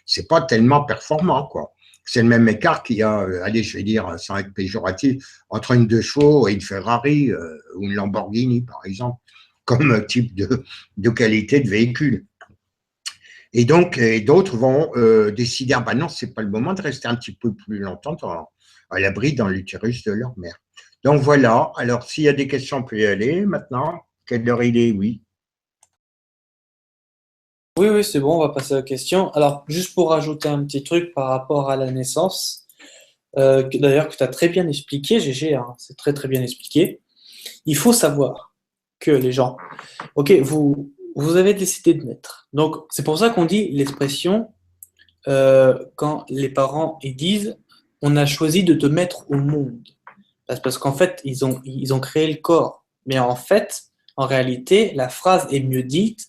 Speaker 2: c'est pas tellement performant, quoi. C'est le même écart qu'il y a, allez, je vais dire, sans être péjoratif, entre une 2 chevaux et une Ferrari ou une Lamborghini, par exemple, comme type de qualité de véhicule. Et donc, d'autres vont décider, non, c'est pas le moment de rester un petit peu plus longtemps à l'abri dans l'utérus de leur mère. Donc voilà, alors s'il y a des questions, on peut y aller maintenant. Quelle heure il est? Oui.
Speaker 1: Oui, c'est bon, on va passer à la question. Alors, juste pour rajouter un petit truc par rapport à la naissance, d'ailleurs que tu as très bien expliqué, GG, hein, c'est très très bien expliqué. Il faut savoir que les gens, ok, vous avez décidé de naître. Donc, c'est pour ça qu'on dit l'expression, quand les parents ils disent, on a choisi de te mettre au monde. Parce qu'en fait, ils ont créé le corps. Mais en fait, en réalité, la phrase est mieux dite,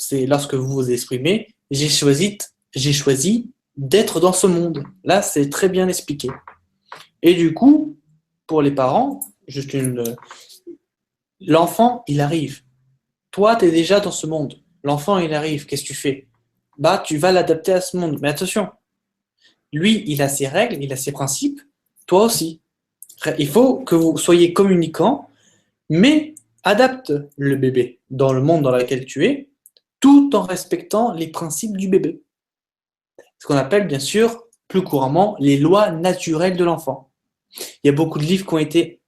Speaker 1: c'est lorsque vous vous exprimez, j'ai choisi d'être dans ce monde. Là, c'est très bien expliqué. Et du coup, pour les parents, l'enfant, il arrive. Toi, tu es déjà dans ce monde. L'enfant, il arrive. Qu'est-ce que tu fais? Tu vas l'adapter à ce monde. Mais attention, lui, il a ses règles, il a ses principes. Toi aussi. Il faut que vous soyez communicants, mais adapte le bébé dans le monde dans lequel tu es, tout en respectant les principes du bébé. Ce qu'on appelle bien sûr plus couramment les lois naturelles de l'enfant. Il y a beaucoup de livres qui ont été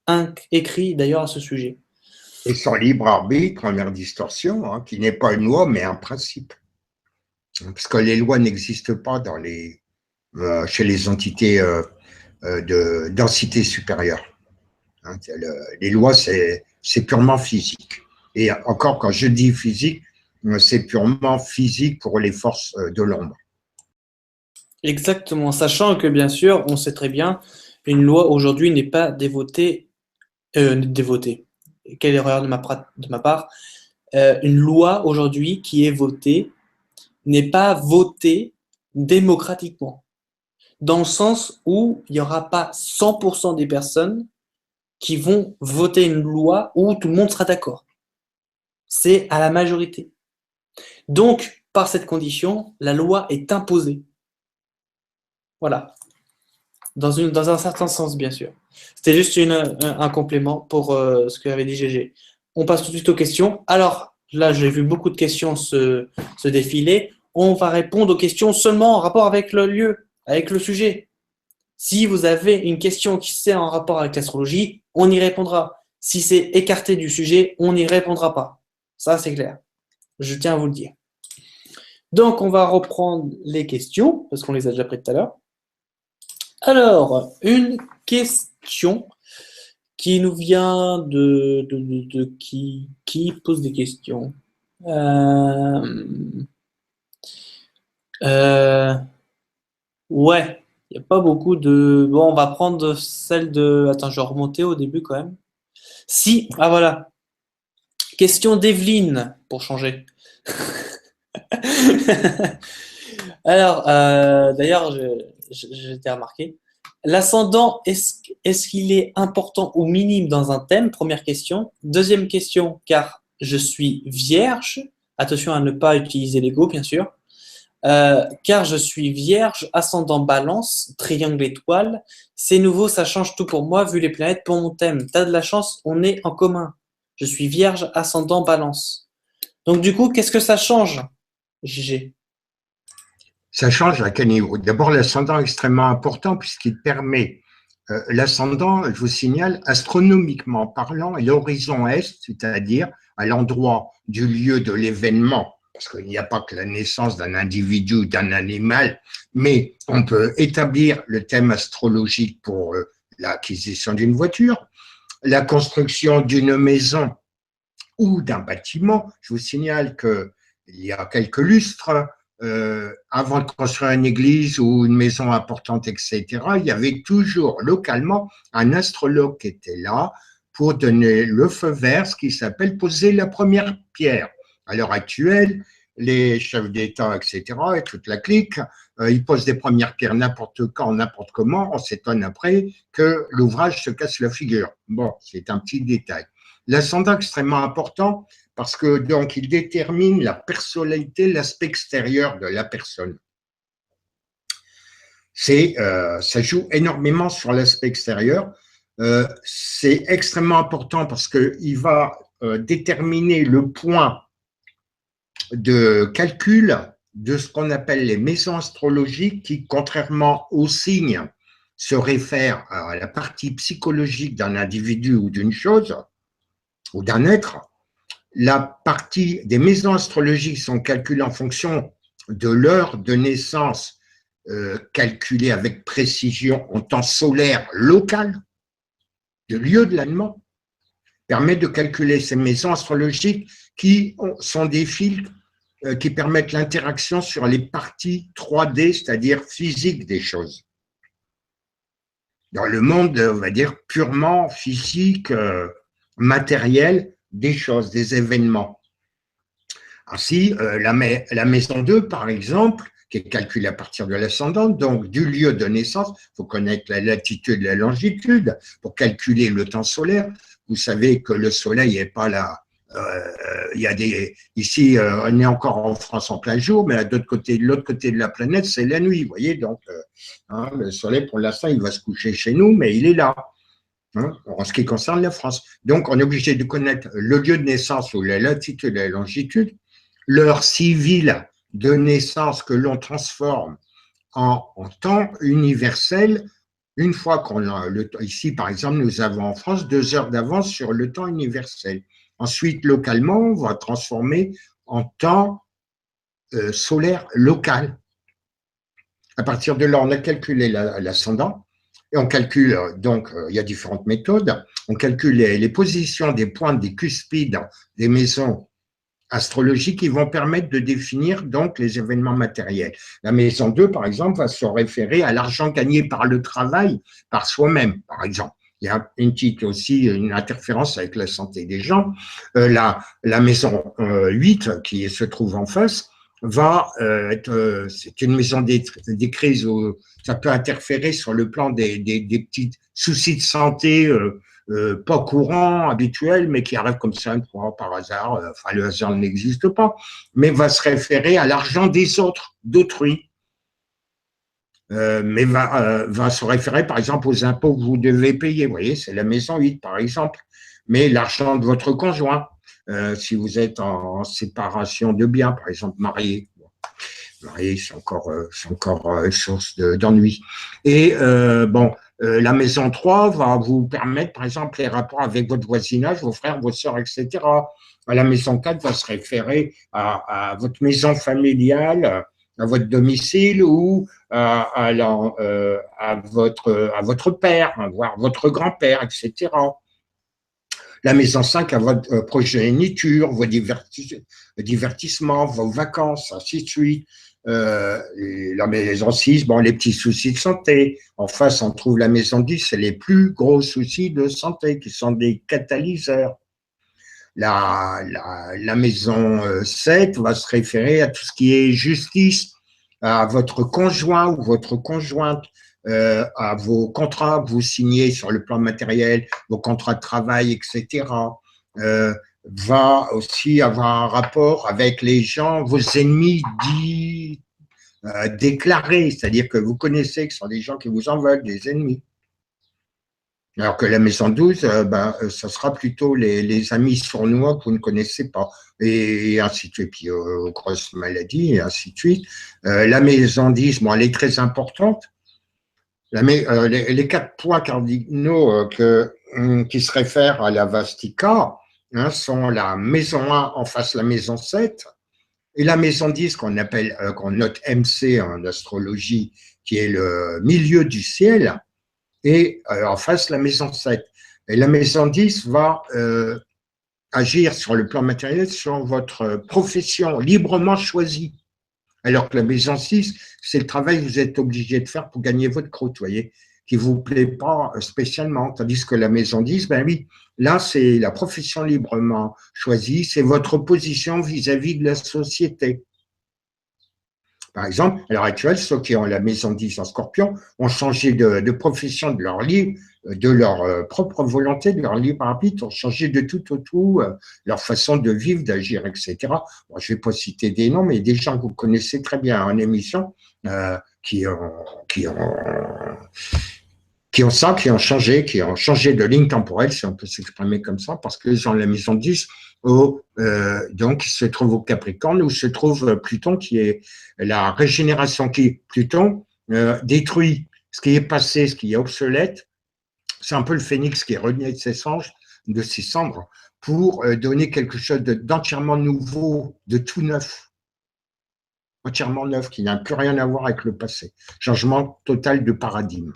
Speaker 1: écrits d'ailleurs à ce sujet.
Speaker 2: Et son libre arbitre, première distorsion, hein, qui n'est pas une loi mais un principe. Parce que les lois n'existent pas chez les entités de densité supérieure. Hein, les lois, c'est purement physique. Et encore, quand je dis physique, c'est purement physique pour les forces de l'ombre.
Speaker 1: Exactement, sachant que bien sûr, on sait très bien, une loi aujourd'hui n'est pas quelle erreur de ma part, une loi aujourd'hui qui est votée n'est pas votée démocratiquement, dans le sens où il n'y aura pas 100% des personnes qui vont voter une loi où tout le monde sera d'accord. C'est à la majorité. Donc, par cette condition, la loi est imposée. Voilà. Dans un certain sens, bien sûr. C'était juste un complément pour ce que avait dit GG. On passe tout de suite aux questions. Alors, là, j'ai vu beaucoup de questions se défiler. On va répondre aux questions seulement en rapport avec le lieu, avec le sujet. Si vous avez une question qui est en rapport avec l'astrologie, on y répondra. Si c'est écarté du sujet, on n'y répondra pas. Ça, c'est clair. Je tiens à vous le dire. Donc, on va reprendre les questions, parce qu'on les a déjà prises tout à l'heure. Alors, une question qui nous vient de qui pose des questions. Ouais, il n'y a pas beaucoup de... Bon, on va prendre celle de... Attends, je vais remonter au début quand même. Si, ah voilà. Question d'Evelyne, pour changer. Alors, d'ailleurs, j'étais remarqué. L'ascendant, est-ce qu'il est important ou minime dans un thème? Première question. Deuxième question, car je suis vierge. Attention à ne pas utiliser l'ego, bien sûr. Car je suis vierge, ascendant balance, triangle étoile. C'est nouveau, ça change tout pour moi, vu les planètes pour mon thème. T'as de la chance, on est en commun. Je suis vierge, ascendant balance. Donc du coup, qu'est-ce que ça change, JG?
Speaker 2: Ça change à quel niveau? D'abord, l'ascendant est extrêmement important puisqu'il permet, l'ascendant, je vous signale, astronomiquement parlant, est l'horizon est, c'est-à-dire à l'endroit du lieu de l'événement, parce qu'il n'y a pas que la naissance d'un individu ou d'un animal, mais on peut établir le thème astrologique pour l'acquisition d'une voiture, la construction d'une maison ou d'un bâtiment. Je vous signale qu'il y a quelques lustres, avant de construire une église ou une maison importante, etc., il y avait toujours localement un astrologue qui était là pour donner le feu vert, ce qui s'appelle poser la première pierre. À l'heure actuelle, les chefs d'État, etc., et toute la clique, ils posent des premières pierres n'importe quand, n'importe comment, on s'étonne après que l'ouvrage se casse la figure. Bon, c'est un petit détail. L'ascendant extrêmement important parce que donc il détermine la personnalité, l'aspect extérieur de la personne. Ça joue énormément sur l'aspect extérieur. C'est extrêmement important parce qu'il va déterminer le point de calcul de ce qu'on appelle les maisons astrologiques qui, contrairement aux signes, se réfèrent à la partie psychologique d'un individu ou d'une chose ou d'un être. La partie des maisons astrologiques sont calculées en fonction de l'heure de naissance, calculée avec précision en temps solaire local, de lieu de l'allemand, permet de calculer ces maisons astrologiques qui sont des filtres qui permettent l'interaction sur les parties 3D, c'est-à-dire physiques des choses. Dans le monde, on va dire, purement physique, matériel, des choses, des événements. Ainsi, la maison 2, par exemple, qui est calculée à partir de l'ascendant, donc du lieu de naissance, il faut connaître la latitude et la longitude pour calculer le temps solaire. Vous savez que le soleil n'est pas là. Il y a ici, on est encore en France en plein jour, mais de l'autre côté de la planète, c'est la nuit. Vous voyez, donc le soleil, pour l'instant, il va se coucher chez nous, mais il est là. En ce qui concerne la France. Donc, on est obligé de connaître le lieu de naissance ou la latitude et la longitude, l'heure civile de naissance que l'on transforme en temps universel. Une fois qu'on a ici, par exemple, nous avons en France 2 heures d'avance sur le temps universel. Ensuite, localement, on va transformer en temps solaire local. À partir de là, on a calculé l'ascendant. Et on calcule, donc, il y a différentes méthodes. On calcule les positions des pointes, des cuspides, des maisons astrologiques qui vont permettre de définir donc les événements matériels. La maison 2, par exemple, va se référer à l'argent gagné par le travail, par soi-même, par exemple. il y a une petite aussi une interférence avec la santé des gens. La maison 8 qui se trouve en face va être, c'est une maison des crises où ça peut interférer sur le plan des petits soucis de santé pas courants, habituels, mais qui arrivent comme ça une fois par hasard. Enfin, le hasard n'existe pas, mais va se référer à l'argent des autres, d'autrui. Mais va se référer par exemple aux impôts que vous devez payer. Vous voyez, c'est la maison 8 par exemple, mais l'argent de votre conjoint, si vous êtes en séparation de biens, par exemple marié. Marié, c'est encore source d'ennui. Et la maison 3 va vous permettre, par exemple, les rapports avec votre voisinage, vos frères, vos sœurs, etc. La maison 4 va se référer à votre maison familiale, à votre domicile ou à votre père, voire votre grand-père, etc. La maison 5 à votre progéniture, vos divertissements, vos vacances, ainsi de suite. La maison 6, bon, les petits soucis de santé. En face, on trouve la maison 10, c'est les plus gros soucis de santé qui sont des catalyseurs. La maison 7 va se référer à tout ce qui est justice, à votre conjoint ou votre conjointe, à vos contrats que vous signez sur le plan matériel, vos contrats de travail, etc. Va aussi avoir un rapport avec les gens, vos ennemis dits déclarés, c'est-à-dire que vous connaissez que ce sont des gens qui vous en veulent, des ennemis. Alors que la maison 12, ça sera plutôt les amis sournois que vous ne connaissez pas, et ainsi de suite. Puis grosses maladies, et ainsi de suite. La maison 10, bon, elle est très importante. Les 4 points cardinaux qui se réfèrent à la Vastika sont la maison 1 en face la maison 7, et la maison 10 qu'on note MC en astrologie, qui est le milieu du ciel, et en face la maison 7. Et la maison 10 va agir sur le plan matériel sur votre profession librement choisie. Alors que la maison 6, c'est le travail que vous êtes obligé de faire pour gagner votre croûte, vous voyez, qui ne vous plaît pas spécialement. Tandis que la maison 10, ben oui, là, c'est la profession librement choisie, c'est votre position vis-à-vis de la société. Par exemple, à l'heure actuelle, ceux qui ont la maison 10 en Scorpion ont changé de profession de leur propre volonté, de leur libre arbitre, ont changé de tout au tout leur façon de vivre, d'agir, etc. Bon, je ne vais pas citer des noms, mais des gens que vous connaissez très bien en émission qui ont changé de ligne temporelle, si on peut s'exprimer comme ça, parce qu'ils ont la maison 10 donc qui se trouve au Capricorne, où se trouve Pluton, qui est la régénération, qui Pluton détruit ce qui est passé, ce qui est obsolète. C'est un peu le phénix qui est revenu de ses cendres pour donner quelque chose d'entièrement nouveau, de tout neuf, entièrement neuf, qui n'a plus rien à voir avec le passé. Changement total de paradigme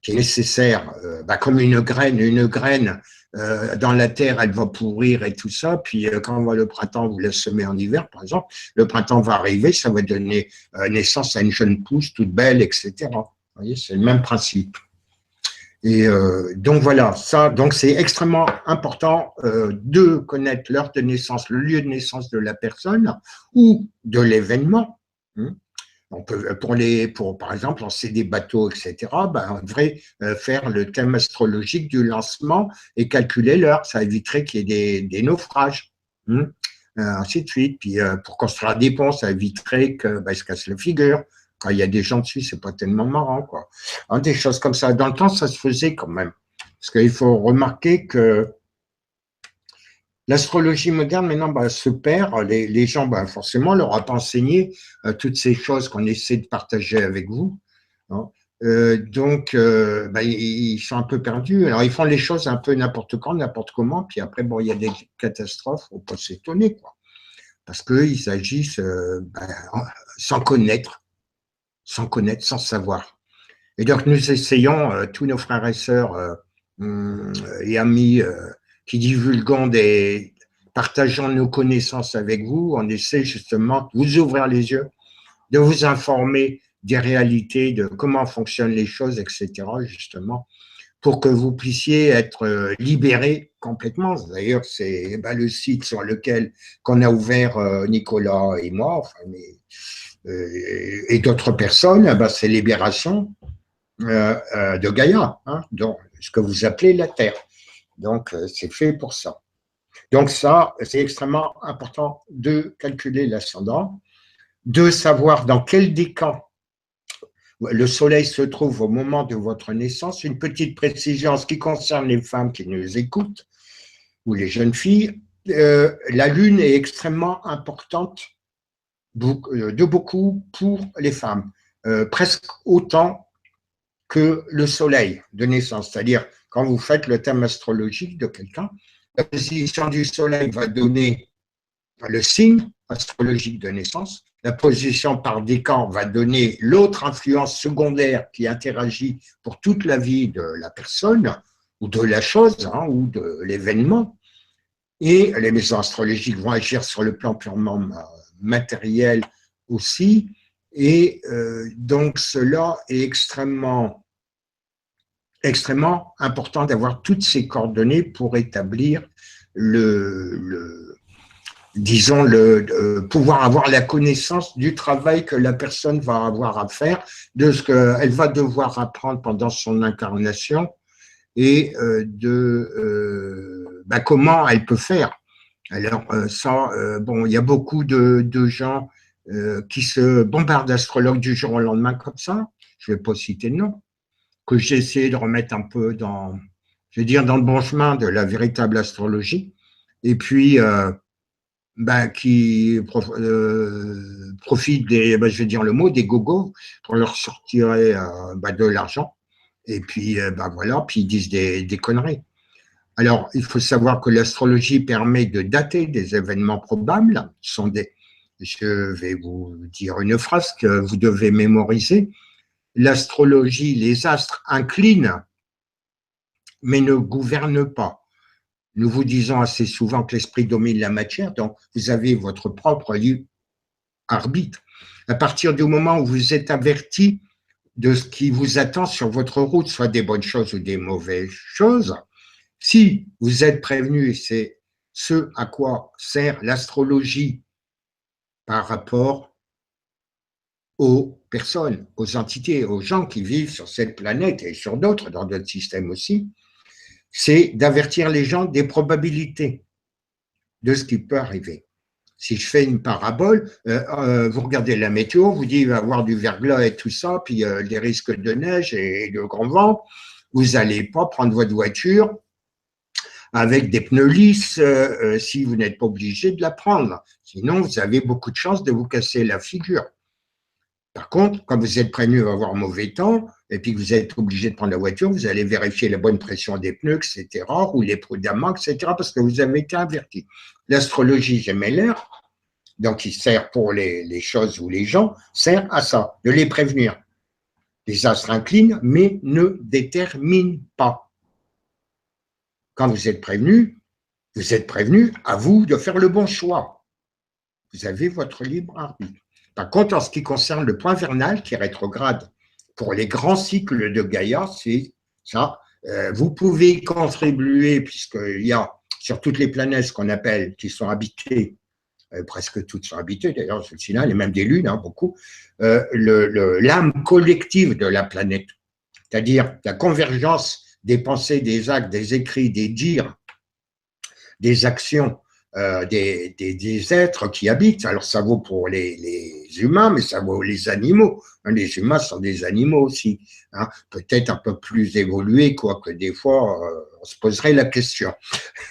Speaker 2: qui est nécessaire, comme une graine dans la terre, elle va pourrir et tout ça, puis quand le printemps, vous la semez en hiver, par exemple, le printemps va arriver, ça va donner naissance à une jeune pousse toute belle, etc. Vous voyez, c'est le même principe. Et donc voilà, donc c'est extrêmement important de connaître l'heure de naissance, le lieu de naissance de la personne ou de l'événement. On peut, par exemple, lancer des bateaux, etc., on devrait faire le thème astrologique du lancement et calculer l'heure. Ça éviterait qu'il y ait des naufrages, ainsi de suite. Puis pour construire des ponts, ça éviterait qu'ils se cassent la figure. Quand il y a des gens dessus, c'est pas tellement marrant, quoi. Des choses comme ça. Dans le temps, ça se faisait quand même. Parce qu'il faut remarquer que l'astrologie moderne, maintenant, se perd. Les gens, forcément, on leur a pas enseigné toutes ces choses qu'on essaie de partager avec vous. Hein. Donc, ils sont un peu perdus. Alors, ils font les choses un peu n'importe quand, n'importe comment. Puis après, il y a des catastrophes. Il ne faut pas s'étonner, quoi. Parce qu'ils agissent sans connaître, sans savoir. Et donc, nous essayons, tous nos frères et sœurs et amis, qui divulguons partageons nos connaissances avec vous, on essaie justement de vous ouvrir les yeux, de vous informer des réalités, de comment fonctionnent les choses, etc., justement, pour que vous puissiez être libéré complètement. D'ailleurs, c'est le site sur lequel qu'on a ouvert Nicolas et moi, enfin, et d'autres personnes, c'est Libération de Gaïa, hein, donc ce que vous appelez la Terre. Donc, c'est fait pour ça. Donc ça, c'est extrêmement important de calculer l'ascendant, de savoir dans quel décan le soleil se trouve au moment de votre naissance. Une petite précision en ce qui concerne les femmes qui nous écoutent, ou les jeunes filles, la lune est extrêmement importante de beaucoup pour les femmes, presque autant que le soleil de naissance. C'est-à-dire, quand vous faites le thème astrologique de quelqu'un, la position du soleil va donner le signe astrologique de naissance. La position par décan va donner l'autre influence secondaire qui interagit pour toute la vie de la personne ou de la chose, hein, ou de l'événement. Et les maisons astrologiques vont agir sur le plan purement matériel aussi. Et donc, cela est extrêmement important d'avoir toutes ces coordonnées pour établir disons, pouvoir avoir la connaissance du travail que la personne va avoir à faire, de ce qu'elle va devoir apprendre pendant son incarnation et comment elle peut faire. Alors, bon, il y a beaucoup de gens qui se bombardent d'astrologues du jour au lendemain comme ça, je ne vais pas citer de nom, que j'ai essayé de remettre un peu dans le bon chemin de la véritable astrologie, et puis qui profitent des gogos pour leur sortir de l'argent, et puis voilà, puis ils disent des conneries. Alors, il faut savoir que l'astrologie permet de dater des événements probables. Je vais vous dire une phrase que vous devez mémoriser. L'astrologie, les astres inclinent, mais ne gouvernent pas. Nous vous disons assez souvent que l'esprit domine la matière, donc vous avez votre propre libre arbitre. À partir du moment où vous êtes averti de ce qui vous attend sur votre route, soit des bonnes choses ou des mauvaises choses, si vous êtes prévenu, c'est ce à quoi sert l'astrologie par rapport aux personnes, aux entités, aux gens qui vivent sur cette planète et sur d'autres, dans d'autres systèmes aussi, c'est d'avertir les gens des probabilités de ce qui peut arriver. Si je fais une parabole, vous regardez la météo, vous dites il va y avoir du verglas et tout ça, puis des risques de neige et de grand vent, vous n'allez pas prendre votre voiture avec des pneus lisses si vous n'êtes pas obligé de la prendre. Sinon, vous avez beaucoup de chances de vous casser la figure. Par contre, quand vous êtes prévenu va avoir mauvais temps et puis que vous êtes obligé de prendre la voiture, vous allez vérifier la bonne pression des pneus, etc., rouler prudemment, etc., parce que vous avez été averti. L'astrologie gémellaire, donc qui sert pour les choses ou les gens, sert à ça, de les prévenir. Les astres inclinent, mais ne déterminent pas. Quand vous êtes prévenu, à vous de faire le bon choix. Vous avez votre libre arbitre. Par contre, en ce qui concerne le point vernal, qui est rétrograde, pour les grands cycles de Gaïa, c'est ça. Vous pouvez contribuer, puisqu'il y a sur toutes les planètes ce qu'on appelle, qui sont habitées, presque toutes sont habitées d'ailleurs, celle-ci-là, et même des lunes, hein, beaucoup, l'âme collective de la planète, c'est-à-dire la convergence des pensées, des actes, des écrits, des dires, des actions, des êtres qui habitent. Alors ça vaut pour les humains, mais ça vaut pour les animaux. Les humains sont des animaux aussi, hein, peut-être un peu plus évolués, quoique des fois on se poserait la question.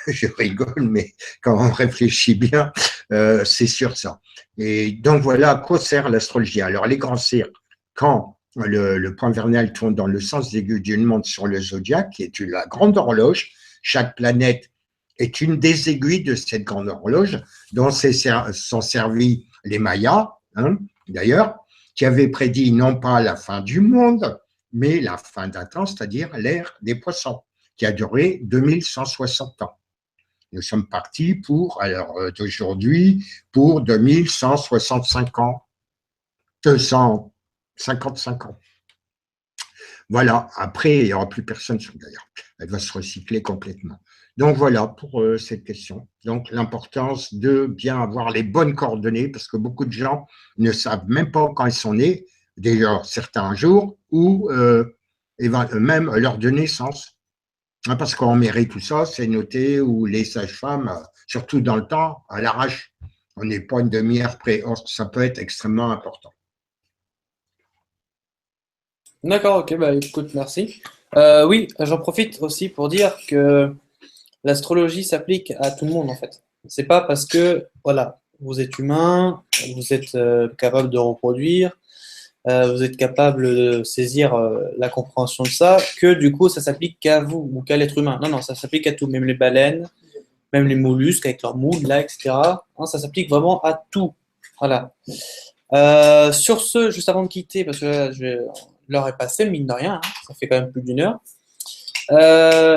Speaker 2: Je rigole, mais quand on réfléchit bien, c'est sur ça. Et donc voilà à quoi sert l'astrologie. Alors les grands cercles, quand le point vernal tourne dans le sens aigu d'une montre sur le zodiaque, qui est la grande horloge, chaque planète est une des aiguilles de cette grande horloge, dont sont servis les Mayas, hein, d'ailleurs, qui avaient prédit non pas la fin du monde, mais la fin d'un temps, c'est-à-dire l'ère des poissons, qui a duré 2160 ans. Nous sommes partis d'aujourd'hui, pour 2165 ans, 255 ans. Voilà, après, il n'y aura plus personne sur d'ailleurs. Elle va se recycler complètement. Donc voilà pour cette question. Donc l'importance de bien avoir les bonnes coordonnées, parce que beaucoup de gens ne savent même pas quand ils sont nés, d'ailleurs certains jours, ou même l'heure de naissance. Parce qu'en mairie, tout ça, c'est noté, ou les sages-femmes, surtout dans le temps, à l'arrache. On n'est pas une demi-heure près. Or, ça peut être extrêmement important.
Speaker 1: D'accord, ok, bah écoute, merci. Oui, j'en profite aussi pour dire que l'astrologie s'applique à tout le monde en fait. C'est pas parce que, voilà, vous êtes humain, vous êtes capable de reproduire, vous êtes capable de saisir la compréhension de ça, que du coup ça s'applique qu'à vous ou qu'à l'être humain. Non, non, ça s'applique à tout, même les baleines, même les mollusques avec leurs moules là, etc. Hein, ça s'applique vraiment à tout. Voilà. Sur ce, juste avant de quitter, parce que là, l'heure est passée, mine de rien, hein, ça fait quand même plus d'une heure.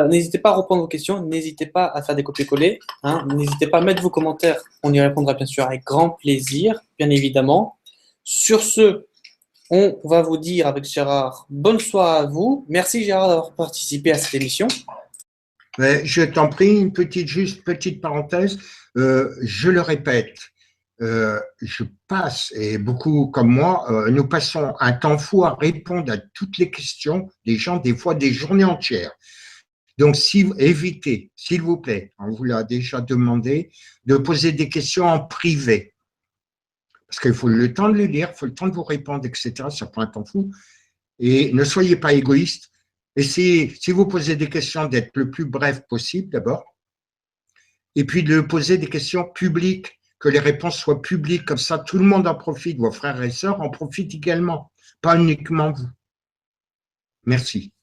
Speaker 1: N'hésitez pas à reprendre vos questions, n'hésitez pas à faire des copier-coller, hein, n'hésitez pas à mettre vos commentaires, on y répondra bien sûr avec grand plaisir, bien évidemment. Sur ce, on va vous dire avec Gérard, bonne soirée à vous. Merci Gérard d'avoir participé à cette émission.
Speaker 2: Mais je t'en prie, une petite parenthèse. Je le répète, je passe, et beaucoup comme moi, nous passons un temps fou à répondre à toutes les questions des gens, des fois des journées entières. Donc, évitez, s'il vous plaît, on vous l'a déjà demandé, de poser des questions en privé. Parce qu'il faut le temps de les lire, il faut le temps de vous répondre, etc. Ça prend un temps fou. Et ne soyez pas égoïste. Essayez, si vous posez des questions, d'être le plus bref possible d'abord. Et puis de poser des questions publiques, que les réponses soient publiques. Comme ça, tout le monde en profite. Vos frères et sœurs en profitent également. Pas uniquement vous. Merci.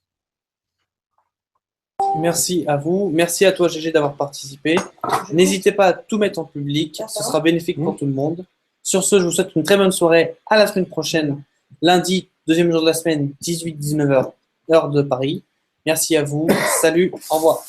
Speaker 1: Merci à vous. Merci à toi, Gégé, d'avoir participé. N'hésitez pas à tout mettre en public. Ce sera bénéfique pour tout le monde. Sur ce, je vous souhaite une très bonne soirée. À la semaine prochaine. Lundi, deuxième jour de la semaine, 18-19h, heure de Paris. Merci à vous. Salut. Au revoir.